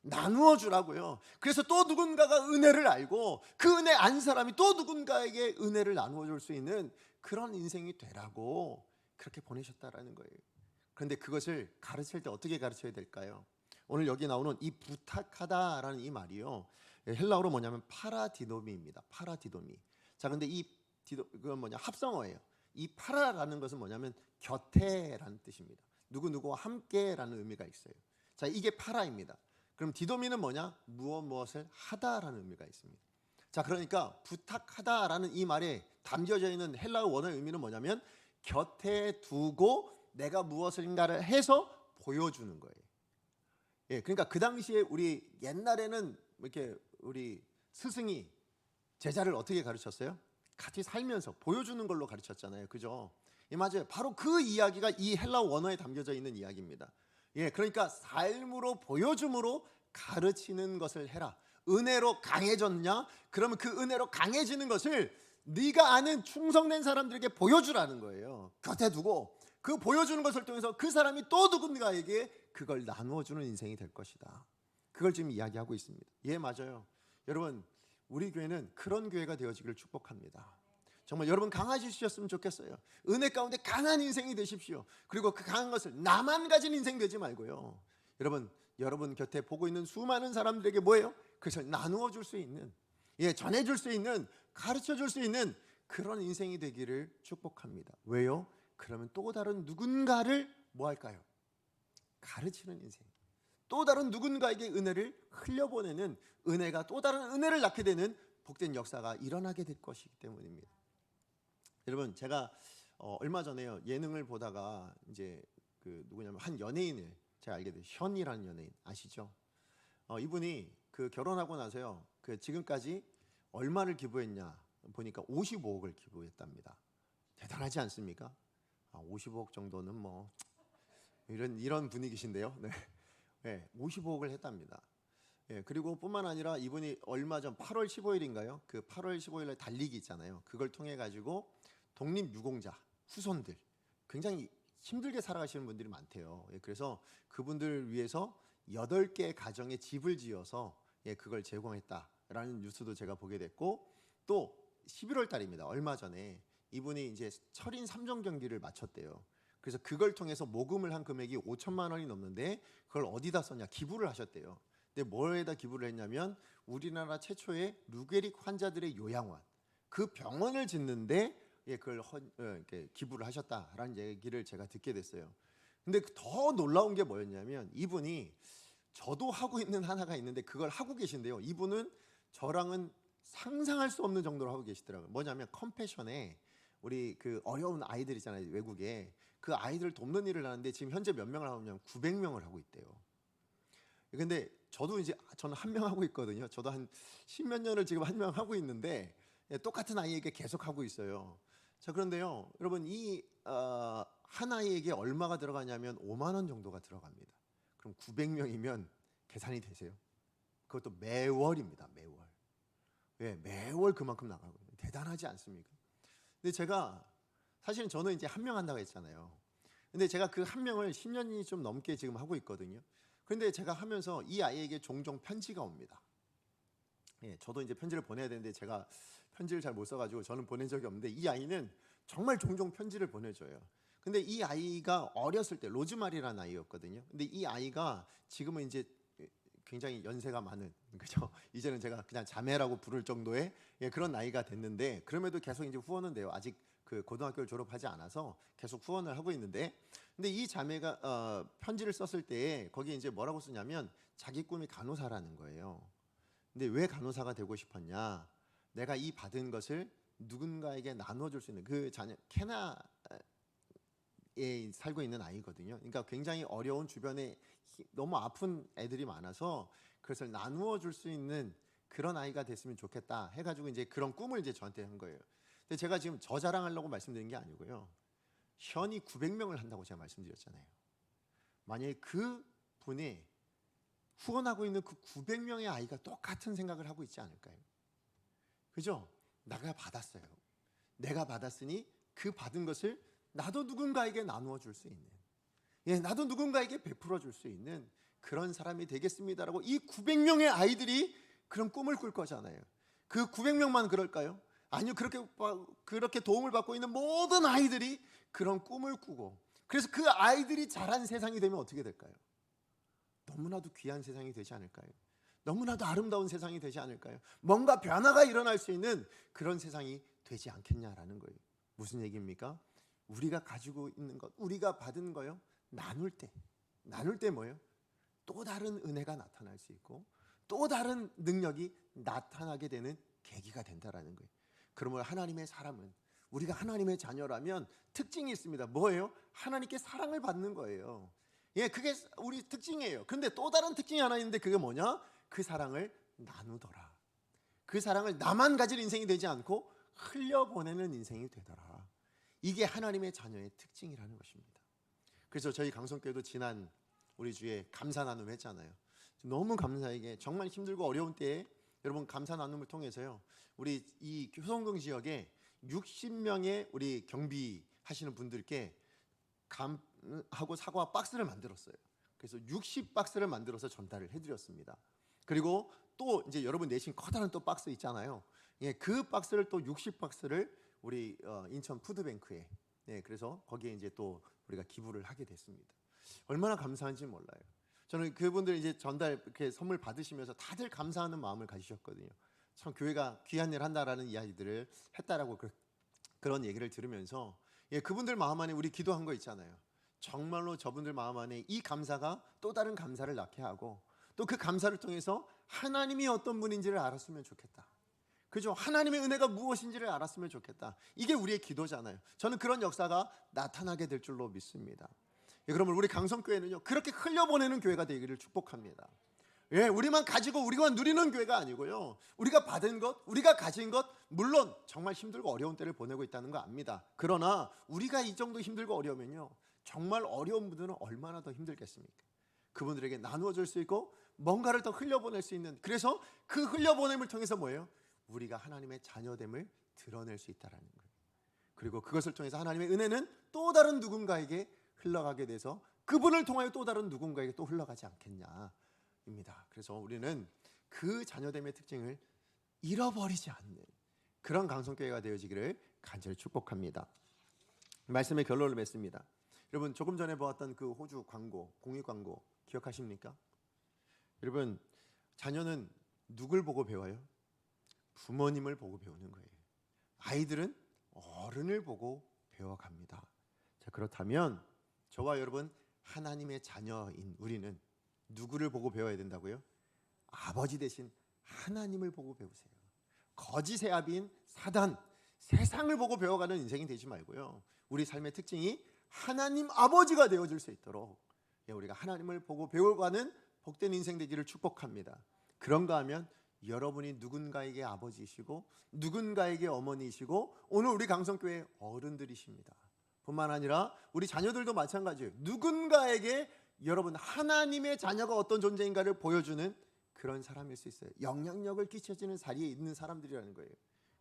나누어 주라고요. 그래서 또 누군가가 은혜를 알고 그 은혜 안 사람이 또 누군가에게 은혜를 나누어 줄 수 있는 그런 인생이 되라고 그렇게 보내셨다라는 거예요. 그런데 그것을 가르칠 때 어떻게 가르쳐야 될까요? 오늘 여기 나오는 이 부탁하다라는 이 말이요, 헬라어로 뭐냐면 파라디도미입니다. 파라디도미. 자, 근데 그건 뭐냐, 합성어예요. 이 파라라는 것은 뭐냐면 곁에라는 뜻입니다. 누구누구와 함께라는 의미가 있어요. 자, 이게 파라입니다. 그럼 디도미는 뭐냐? 무엇을 하다라는 의미가 있습니다. 자, 그러니까 부탁하다라는 이 말에 담겨져 있는 헬라어 원어의 의미는 뭐냐면 곁에 두고 내가 무엇인가를 해서 보여주는 거예요. 예, 그러니까 그 당시에 우리 옛날에는 이렇게 우리 스승이 제자를 어떻게 가르쳤어요? 같이 살면서 보여주는 걸로 가르쳤잖아요. 그죠? 예, 맞아요. 바로 그 이야기가 이 헬라어 원어에 담겨져 있는 이야기입니다. 예, 그러니까 삶으로 보여줌으로 가르치는 것을 해라. 은혜로 강해졌냐? 그러면 그 은혜로 강해지는 것을 네가 아는 충성된 사람들에게 보여주라는 거예요. 곁에 두고 그 보여주는 것을 통해서 그 사람이 또 누군가에게 그걸 나누어주는 인생이 될 것이다. 그걸 지금 이야기하고 있습니다. 예, 맞아요. 여러분, 우리 교회는 그런 교회가 되어지기를 축복합니다. 정말 여러분 강해지셨으면 좋겠어요. 은혜 가운데 강한 인생이 되십시오. 그리고 그 강한 것을 나만 가진 인생 되지 말고요. 여러분 곁에 보고 있는 수많은 사람들에게 뭐예요? 그것을 나누어 줄 수 있는, 예, 전해 줄 수 있는, 가르쳐 줄 수 있는 그런 인생이 되기를 축복합니다. 왜요? 그러면 또 다른 누군가를 뭐 할까요? 가르치는 인생. 또 다른 누군가에게 은혜를 흘려보내는, 은혜가 또 다른 은혜를 낳게 되는 복된 역사가 일어나게 될 것이기 때문입니다. 여러분, 제가 얼마 전에요, 예능을 보다가 이제 그 누구냐면 한 연예인을 제가 알게 돼요. 현이라는 연예인 아시죠? 이분이 그 결혼하고 나서요, 그 지금까지 얼마를 기부했냐 보니까 55억을 기부했답니다. 대단하지 않습니까? 55억 정도는 뭐 이런 분위기신데요. 네. 네, 55억을 했답니다. 예, 그리고 뿐만 아니라 이분이 얼마 전 8월 15일인가요? 그 8월 15일에 달리기 있잖아요. 그걸 통해 가지고 독립유공자 후손들, 굉장히 힘들게 살아가시는 분들이 많대요. 예, 그래서 그분들 위해서 8개 가정에 집을 지어서 그걸 제공했다라는 뉴스도 제가 보게 됐고, 또 11월 달입니다. 얼마 전에 이분이 이제 철인 3종 경기를 마쳤대요. 그래서 그걸 통해서 모금을 한 금액이 5천만 원이 넘는데 그걸 어디다 썼냐? 기부를 하셨대요. 근데 뭐에다 기부를 했냐면 우리나라 최초의 루게릭 환자들의 요양원, 그 병원을 짓는데 그걸 이렇게 기부를 하셨다라는 얘기를 제가 듣게 됐어요. 근데 더 놀라운 게 뭐였냐면 이분이, 저도 하고 있는 하나가 있는데 그걸 하고 계신데요. 이분은 저랑은 상상할 수 없는 정도로 하고 계시더라고요. 뭐냐면 컴패션에 우리 그 어려운 아이들 있잖아요, 외국에. 그 아이들을 돕는 일을 하는데 지금 현재 몇 명을 하냐면 900명을 하고 있대요. 근데 저는 한 명 하고 있거든요. 저도 한 10몇 년을 지금 한 명 하고 있는데 똑같은 아이에게 계속 하고 있어요. 자, 그런데요, 여러분, 이 한 아이에게 얼마가 들어가냐면 5만 원 정도가 들어갑니다. 그럼 900명이면 계산이 되세요? 그것도 매월입니다. 매월. 예, 매월 그만큼 나가고. 대단하지 않습니까? 근데 제가 사실은 저는 이제 한 명 한다고 했잖아요. 근데 제가 그 한 명을 10년이 좀 넘게 지금 하고 있거든요. 그런데 제가 하면서 이 아이에게 종종 편지가 옵니다. 예, 저도 이제 편지를 보내야 되는데 제가 편지를 잘 못 써가지고 저는 보낸 적이 없는데 이 아이는 정말 종종 편지를 보내줘요. 근데 이 아이가 어렸을 때 로즈마리라는 아이였거든요. 근데 이 아이가 지금은 이제 굉장히 연세가 많은, 그죠? 이제는 제가 그냥 자매라고 부를 정도의 그런 나이가 됐는데, 그럼에도 계속 이제 후원은 돼요. 아직 그 고등학교를 졸업하지 않아서 계속 후원을 하고 있는데, 근데 이 자매가 편지를 썼을 때 거기에 이제 뭐라고 쓰냐면 자기 꿈이 간호사라는 거예요. 근데 왜 간호사가 되고 싶었냐? 내가 이 받은 것을 누군가에게 나눠줄 수 있는, 그 자녀 캐나에 살고 있는 아이거든요. 그러니까 굉장히 어려운, 주변에 너무 아픈 애들이 많아서 그것을 나누어 줄 수 있는 그런 아이가 됐으면 좋겠다 해가지고 이제 그런 꿈을 이제 저한테 한 거예요. 근데 제가 지금 저 자랑하려고 말씀드린 게 아니고요. 현이 900명을 한다고 제가 말씀드렸잖아요. 만약에 그 분이 후원하고 있는 그 900명의 아이가 똑같은 생각을 하고 있지 않을까요? 그죠? 내가 받았어요. 내가 받았으니 그 받은 것을 나도 누군가에게 나누어 줄 수 있는, 나도 누군가에게 베풀어 줄 수 있는 그런 사람이 되겠습니다라고 이 900명의 아이들이 그런 꿈을 꿀 거잖아요. 그 900명만 그럴까요? 아니요. 그렇게 도움을 받고 있는 모든 아이들이 그런 꿈을 꾸고, 그래서 그 아이들이 자란 세상이 되면 어떻게 될까요? 너무나도 귀한 세상이 되지 않을까요? 너무나도 아름다운 세상이 되지 않을까요? 뭔가 변화가 일어날 수 있는 그런 세상이 되지 않겠냐라는 거예요. 무슨 얘기입니까? 우리가 가지고 있는 것, 우리가 받은 거요, 나눌 때 뭐예요? 또 다른 은혜가 나타날 수 있고 또 다른 능력이 나타나게 되는 계기가 된다라는 거예요. 그러면 하나님의 사람은, 우리가 하나님의 자녀라면 특징이 있습니다. 뭐예요? 하나님께 사랑을 받는 거예요. 예, 그게 우리 특징이에요. 그런데 또 다른 특징이 하나 있는데 그게 뭐냐? 그 사랑을 나누더라. 그 사랑을 나만 가질 인생이 되지 않고 흘려보내는 인생이 되더라. 이게 하나님의 자녀의 특징이라는 것입니다. 그래서 저희 강성교회도 지난 우리 주에 감사 나눔 했잖아요. 너무 감사하게 정말 힘들고 어려운 때에 여러분 감사 나눔을 통해서요, 우리 이 효성동 지역에 60명의 우리 경비하시는 분들께 감하고 사과 박스를 만들었어요. 그래서 60박스를 만들어서 전달을 해드렸습니다. 그리고 또 이제 여러분 내신 커다란 또 박스 있잖아요. 예, 그 박스를 또 60박스를 우리 인천 푸드뱅크에, 예, 그래서 거기에 이제 또 우리가 기부를 하게 됐습니다. 얼마나 감사한지 몰라요. 저는 그분들 이제 전달 이렇게 선물 받으시면서 다들 감사하는 마음을 가지셨거든요. 참 교회가 귀한 일 한다라는 이야기들을 했다라고 그런 얘기를 들으면서, 예, 그분들 마음 안에 우리 기도한 거 있잖아요. 정말로 저분들 마음 안에 이 감사가 또 다른 감사를 낳게 하고, 또 그 감사를 통해서 하나님이 어떤 분인지를 알았으면 좋겠다. 그죠? 하나님의 은혜가 무엇인지를 알았으면 좋겠다. 이게 우리의 기도잖아요. 저는 그런 역사가 나타나게 될 줄로 믿습니다. 예, 그러면 우리 강성교회는요, 그렇게 흘려보내는 교회가 되기를 축복합니다. 예, 우리만 가지고 우리만 누리는 교회가 아니고요, 우리가 받은 것, 우리가 가진 것, 물론 정말 힘들고 어려운 때를 보내고 있다는 거 압니다. 그러나 우리가 이 정도 힘들고 어려우면요, 정말 어려운 분들은 얼마나 더 힘들겠습니까? 그분들에게 나누어 줄 수 있고 뭔가를 더 흘려보낼 수 있는, 그래서 그 흘려보냄을 통해서 뭐예요? 우리가 하나님의 자녀됨을 드러낼 수 있다는 거예요. 그리고 그것을 통해서 하나님의 은혜는 또 다른 누군가에게 흘러가게 돼서 그분을 통하여 또 다른 누군가에게 또 흘러가지 않겠냐입니다. 그래서 우리는 그 자녀됨의 특징을 잃어버리지 않는 그런 강성교회가 되어지기를 간절히 축복합니다. 말씀의 결론을 맺습니다. 여러분, 조금 전에 보았던 그 호주 광고, 공익 광고 기억하십니까? 여러분, 자녀는 누굴 보고 배워요? 부모님을 보고 배우는 거예요. 아이들은 어른을 보고 배워갑니다. 자, 그렇다면 저와 여러분, 하나님의 자녀인 우리는 누구를 보고 배워야 된다고요? 아버지 대신 하나님을 보고 배우세요. 거짓의 아비인 사단, 세상을 보고 배워가는 인생이 되지 말고요, 우리 삶의 특징이 하나님 아버지가 되어줄 수 있도록 우리가 하나님을 보고 배워가는 복된 인생 되기를 축복합니다. 그런가 하면 여러분이 누군가에게 아버지이시고 누군가에게 어머니이시고 오늘 우리 강성교회 어른들이십니다. 뿐만 아니라 우리 자녀들도 마찬가지예요. 누군가에게 여러분 하나님의 자녀가 어떤 존재인가를 보여주는 그런 사람일 수 있어요. 영향력을 끼쳐지는 자리에 있는 사람들이라는 거예요.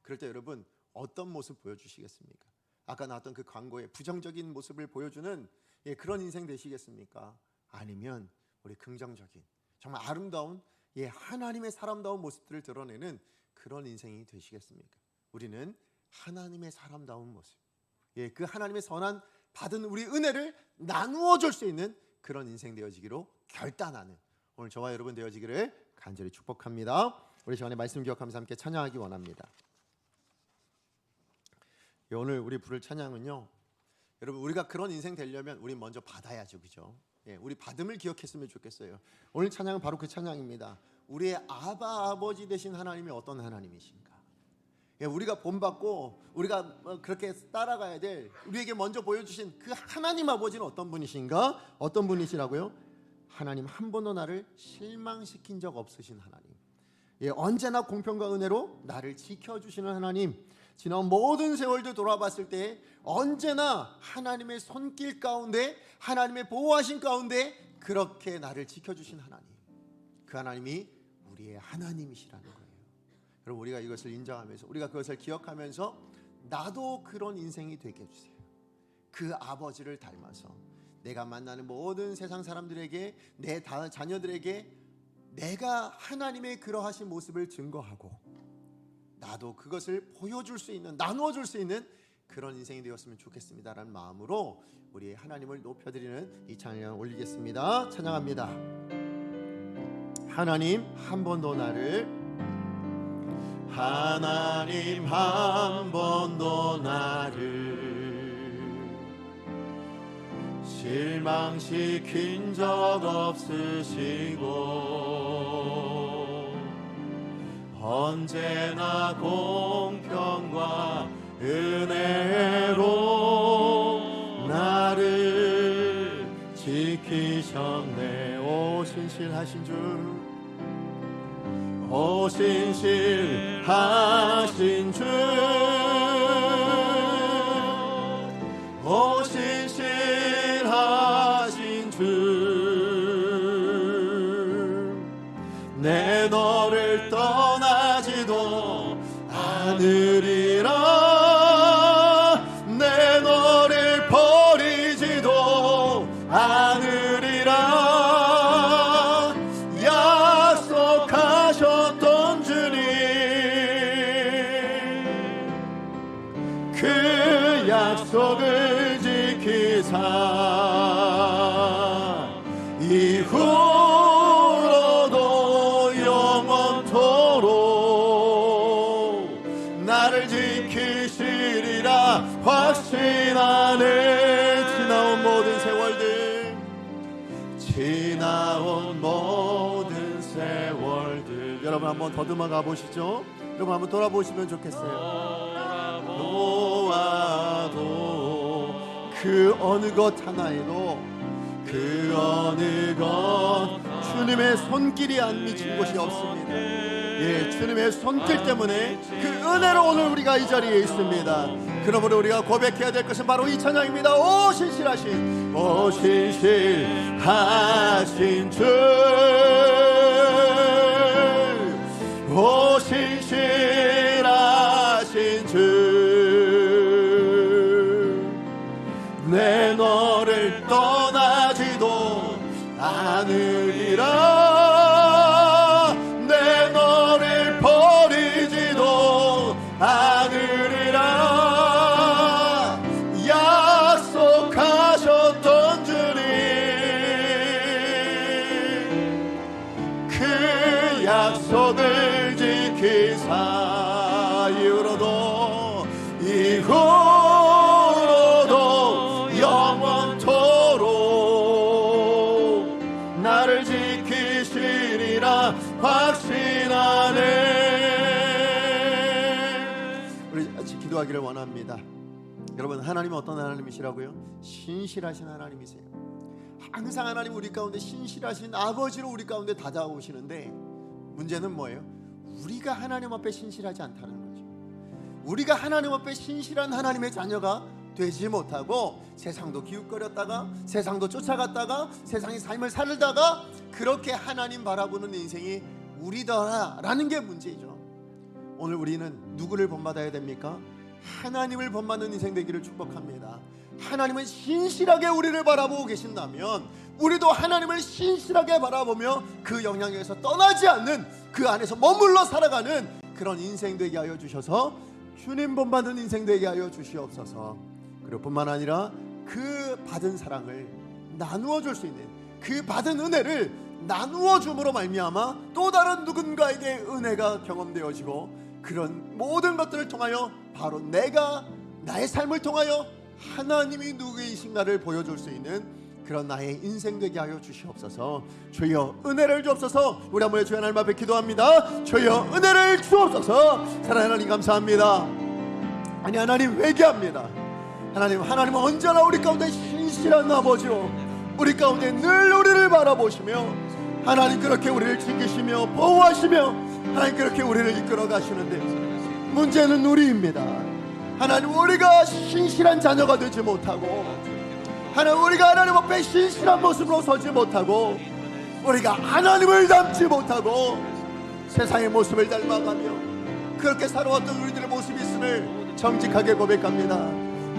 그럴 때 여러분 어떤 모습 보여주시겠습니까? 아까 나왔던 그 광고의 부정적인 모습을 보여주는 그런 인생 되시겠습니까? 아니면 우리 긍정적인 정말 아름다운 하나님의 사람다운 모습들을 드러내는 그런 인생이 되시겠습니까? 우리는 하나님의 사람다운 모습, 그 하나님의 선한 받은 우리 은혜를 나누어 줄 수 있는 그런 인생 되어지기로 결단하는 오늘 저와 여러분 되어지기를 간절히 축복합니다. 우리 시간에 말씀 기억하면서 함께 찬양하기 원합니다. 오늘 우리 부를 찬양은요, 여러분 우리가 그런 인생 되려면 우리 먼저 받아야죠, 그죠? 우리 받음을 기억했으면 좋겠어요. 오늘 찬양은 바로 그 찬양입니다. 우리의 아버지 되신 하나님이 어떤 하나님이신가? 우리가 본받고 우리가 그렇게 따라가야 될, 우리에게 먼저 보여주신 그 하나님 아버지는 어떤 분이신가? 어떤 분이시라고요? 하나님 한 번도 나를 실망시킨 적 없으신 하나님, 언제나 공평과 은혜로 나를 지켜주시는 하나님, 지난 모든 세월들 돌아봤을 때 언제나 하나님의 손길 가운데, 하나님의 보호하신 가운데 그렇게 나를 지켜주신 하나님, 그 하나님이 우리의 하나님이시라는 거예요. 여러분, 우리가 이것을 인정하면서 우리가 그것을 기억하면서 나도 그런 인생이 되게 해주세요. 그 아버지를 닮아서 내가 만나는 모든 세상 사람들에게, 내 자녀들에게 내가 하나님의 그러하신 모습을 증거하고 나도 그것을 보여줄 수 있는, 나누어줄 수 있는 그런 인생이 되었으면 좋겠습니다라는 마음으로 우리 하나님을 높여드리는 이 찬양을 올리겠습니다. 찬양합니다. 하나님 한 번 더 나를, 하나님 한 번 더 나를 실망시킨 적 없으시고 언제나 공평과 은혜로 나를 지키셨네. 오 신실하신 주, 오 신실하신 주, 오 신실하신 주, 내 너를 떠나지도 않으리라, 내 너를 버리지도 않으리라 약속하셨던 주님, 그 약속을 지키사 이후로도 영원토록 나를 지키시리라 확신하네. 지나온 모든 세월들, 지나온 모든 세월들. 여러분 한번 더듬어 가보시죠. 여러분 한번 돌아보시면 좋겠어요. 보아도 그 어느 것 하나에도, 그 어느 것 주님의 손길이 안 미친 곳이 없습니다. 예, 주님의 손길 때문에 그 은혜로 오늘 우리가 이 자리에 있습니다. 그러므로 우리가 고백해야 될 것은 바로 이 찬양입니다. 오 신실하신, 오 신실하신 주, 오 신실하신 주, 내 너를 떠나지도 않으리라, 내 너를 버리지도 않으리라 약속하셨던 주님, 그 약속을 지키사 이후로도 영원토록 나를 지키시리라 확신하네. 우리 같이 기도하기를 원합니다. 여러분, 하나님은 어떤 하나님이시라고요? 신실하신 하나님이세요. 항상 하나님 우리 가운데 신실하신 아버지로 우리 가운데 다가오시는데, 문제는 뭐예요? 우리가 하나님 앞에 신실하지 않다는 거죠. 우리가 하나님 앞에 신실한 하나님의 자녀가 되지 못하고 세상도 기웃거렸다가, 세상도 쫓아갔다가, 세상의 삶을 살다가 그렇게 하나님 바라보는 인생이 우리더라라는 게 문제죠. 오늘 우리는 누구를 본받아야 됩니까? 하나님을 본받는 인생 되기를 축복합니다. 하나님은 신실하게 우리를 바라보고 계신다면 우리도 하나님을 신실하게 바라보며 그 영향에서 떠나지 않는, 그 안에서 머물러 살아가는 그런 인생 되게 하여 주셔서 주님 본받는 인생 되게 하여 주시옵소서. 그리고 뿐만 아니라 그 받은 사랑을 나누어 줄 수 있는, 그 받은 은혜를 나누어 줌으로 말미암아 또 다른 누군가에게 은혜가 경험되어지고, 그런 모든 것들을 통하여 바로 내가 나의 삶을 통하여 하나님이 누구이신가를 보여줄 수 있는 그런 나의 인생 되게 하여 주시옵소서. 주여 은혜를 주옵소서. 우리 한번 주의 하나님 앞에 기도합니다. 주여 은혜를 주옵소서. 사랑하는 하나님 감사합니다. 아니 하나님 회개합니다. 하나님은 언제나 우리 가운데 신실한 아버지로 우리 가운데 늘 우리를 바라보시며 하나님 그렇게 우리를 지키시며 보호하시며 하나님 그렇게 우리를 이끌어 가시는데, 문제는 우리입니다. 하나님 우리가 신실한 자녀가 되지 못하고, 하나님 우리가 하나님 앞에 신실한 모습으로 서지 못하고, 우리가 하나님을 닮지 못하고 세상의 모습을 닮아가며 그렇게 살아왔던 우리들의 모습이 있음을 정직하게 고백합니다.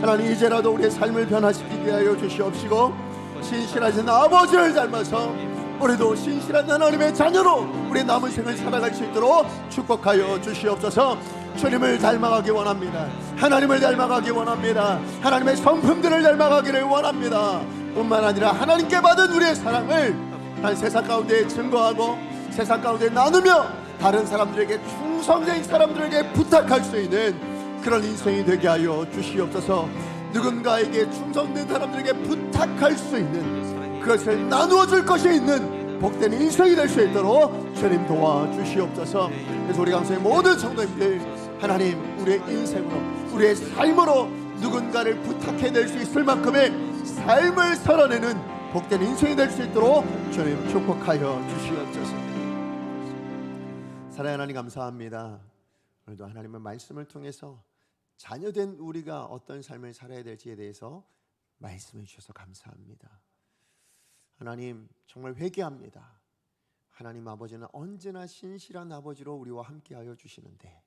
하나님 이제라도 우리의 삶을 변화시키게 하여 주시옵시고, 신실하신 아버지를 닮아서 우리도 신실한 하나님의 자녀로 우리 남은 생을 살아갈 수 있도록 축복하여 주시옵소서. 주님을 닮아가기 원합니다. 하나님을 닮아가기 원합니다. 하나님의 성품들을 닮아가기를 원합니다. 뿐만 아니라 하나님께 받은 우리의 사랑을 한 세상 가운데 증거하고 세상 가운데 나누며 다른 사람들에게 충성된 사람들에게 부탁할 수 있는 그런 인생이 되게 하여 주시옵소서. 누군가에게 충성된 사람들에게 부탁할 수 있는 그것을 나누어 줄 것이 있는 복된 인생이 될 수 있도록 주님 도와주시옵소서. 그래서 우리 강성의 모든 성도님들, 하나님 우리의 인생으로 우리의 삶으로 누군가를 부탁해낼 수 있을 만큼의 삶을 살아내는 복된 인생이 될 수 있도록 주님 축복하여 주시옵소서. 사랑하는 하나님 감사합니다. 오늘도 하나님의 말씀을 통해서 자녀된 우리가 어떤 삶을 살아야 될지에 대해서 말씀해 주셔서 감사합니다. 하나님 정말 회개합니다. 하나님 아버지는 언제나 신실한 아버지로 우리와 함께하여 주시는데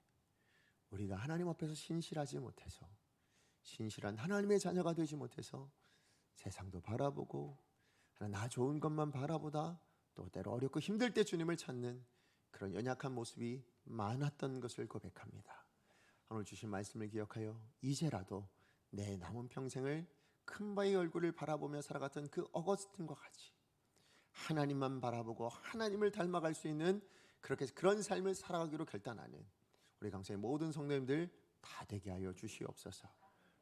우리가 하나님 앞에서 신실하지 못해서 신실한 하나님의 자녀가 되지 못해서 세상도 바라보고 나 좋은 것만 바라보다 또 때로 어렵고 힘들 때 주님을 찾는 그런 연약한 모습이 많았던 것을 고백합니다. 오늘 주신 말씀을 기억하여 이제라도 내 남은 평생을 큰 바의 얼굴을 바라보며 살아갔던 그 어거스틴과 같이 하나님만 바라보고 하나님을 닮아갈 수 있는 그런 삶을 살아가기로 결단하는 우리 강성의 모든 성도님들 다 되게 하여 주시옵소서.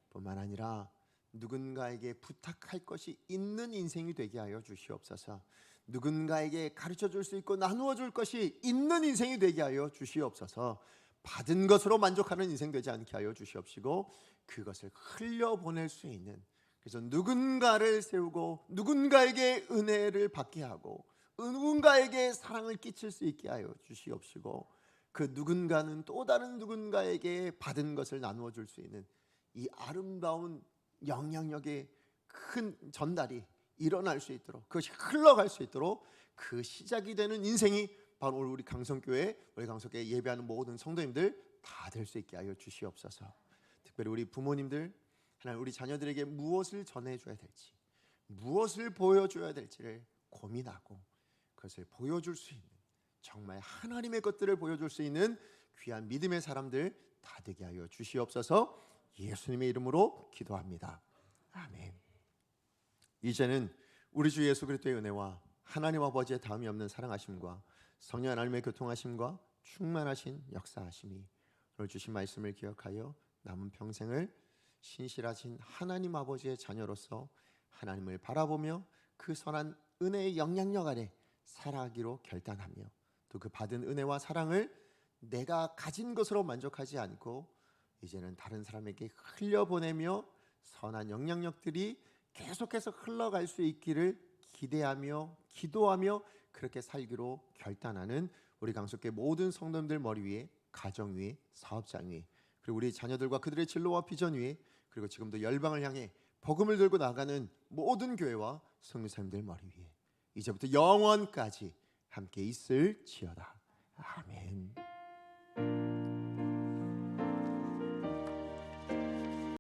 뿐만 아니라 누군가에게 부탁할 것이 있는 인생이 되게 하여 주시옵소서. 누군가에게 가르쳐 줄 수 있고 나누어 줄 것이 있는 인생이 되게 하여 주시옵소서. 받은 것으로 만족하는 인생 되지 않게 하여 주시옵시고 그것을 흘려보낼 수 있는, 그래서 누군가를 세우고 누군가에게 은혜를 받게 하고 누군가에게 사랑을 끼칠 수 있게 하여 주시옵시고 그 누군가는 또 다른 누군가에게 받은 것을 나누어 줄 수 있는 이 아름다운 영향력의 큰 전달이 일어날 수 있도록, 그것이 흘러갈 수 있도록 그 시작이 되는 인생이 바로 우리 강성교회, 우리 강성교회 예배하는 모든 성도님들 다 될 수 있게 하여 주시옵소서. 특별히 우리 부모님들, 하나님 우리 자녀들에게 무엇을 전해줘야 될지, 무엇을 보여줘야 될지를 고민하고 그것을 보여줄 수 있는, 정말 하나님의 것들을 보여줄 수 있는 귀한 믿음의 사람들 다 되게 하여 주시옵소서. 예수님의 이름으로 기도합니다. 아멘. 이제는 우리 주 예수 그리스도의 은혜와 하나님 아버지의 다음이 없는 사랑하심과 성령 하나님의 교통하심과 충만하신 역사하심이 오늘 주신 말씀을 기억하여 남은 평생을 신실하신 하나님 아버지의 자녀로서 하나님을 바라보며 그 선한 은혜의 영향력 아래 살아가기로 결단하며 또 그 받은 은혜와 사랑을 내가 가진 것으로 만족하지 않고 이제는 다른 사람에게 흘려보내며 선한 영향력들이 계속해서 흘러갈 수 있기를 기대하며 기도하며 그렇게 살기로 결단하는 우리 강속교회 모든 성도님들 머리 위에, 가정 위에, 사업장 위에, 그리고 우리 자녀들과 그들의 진로와 비전 위에, 그리고 지금도 열방을 향해 복음을 들고 나가는 모든 교회와 성도님들 머리 위에 이제부터 영원까지 함께 있을지어다.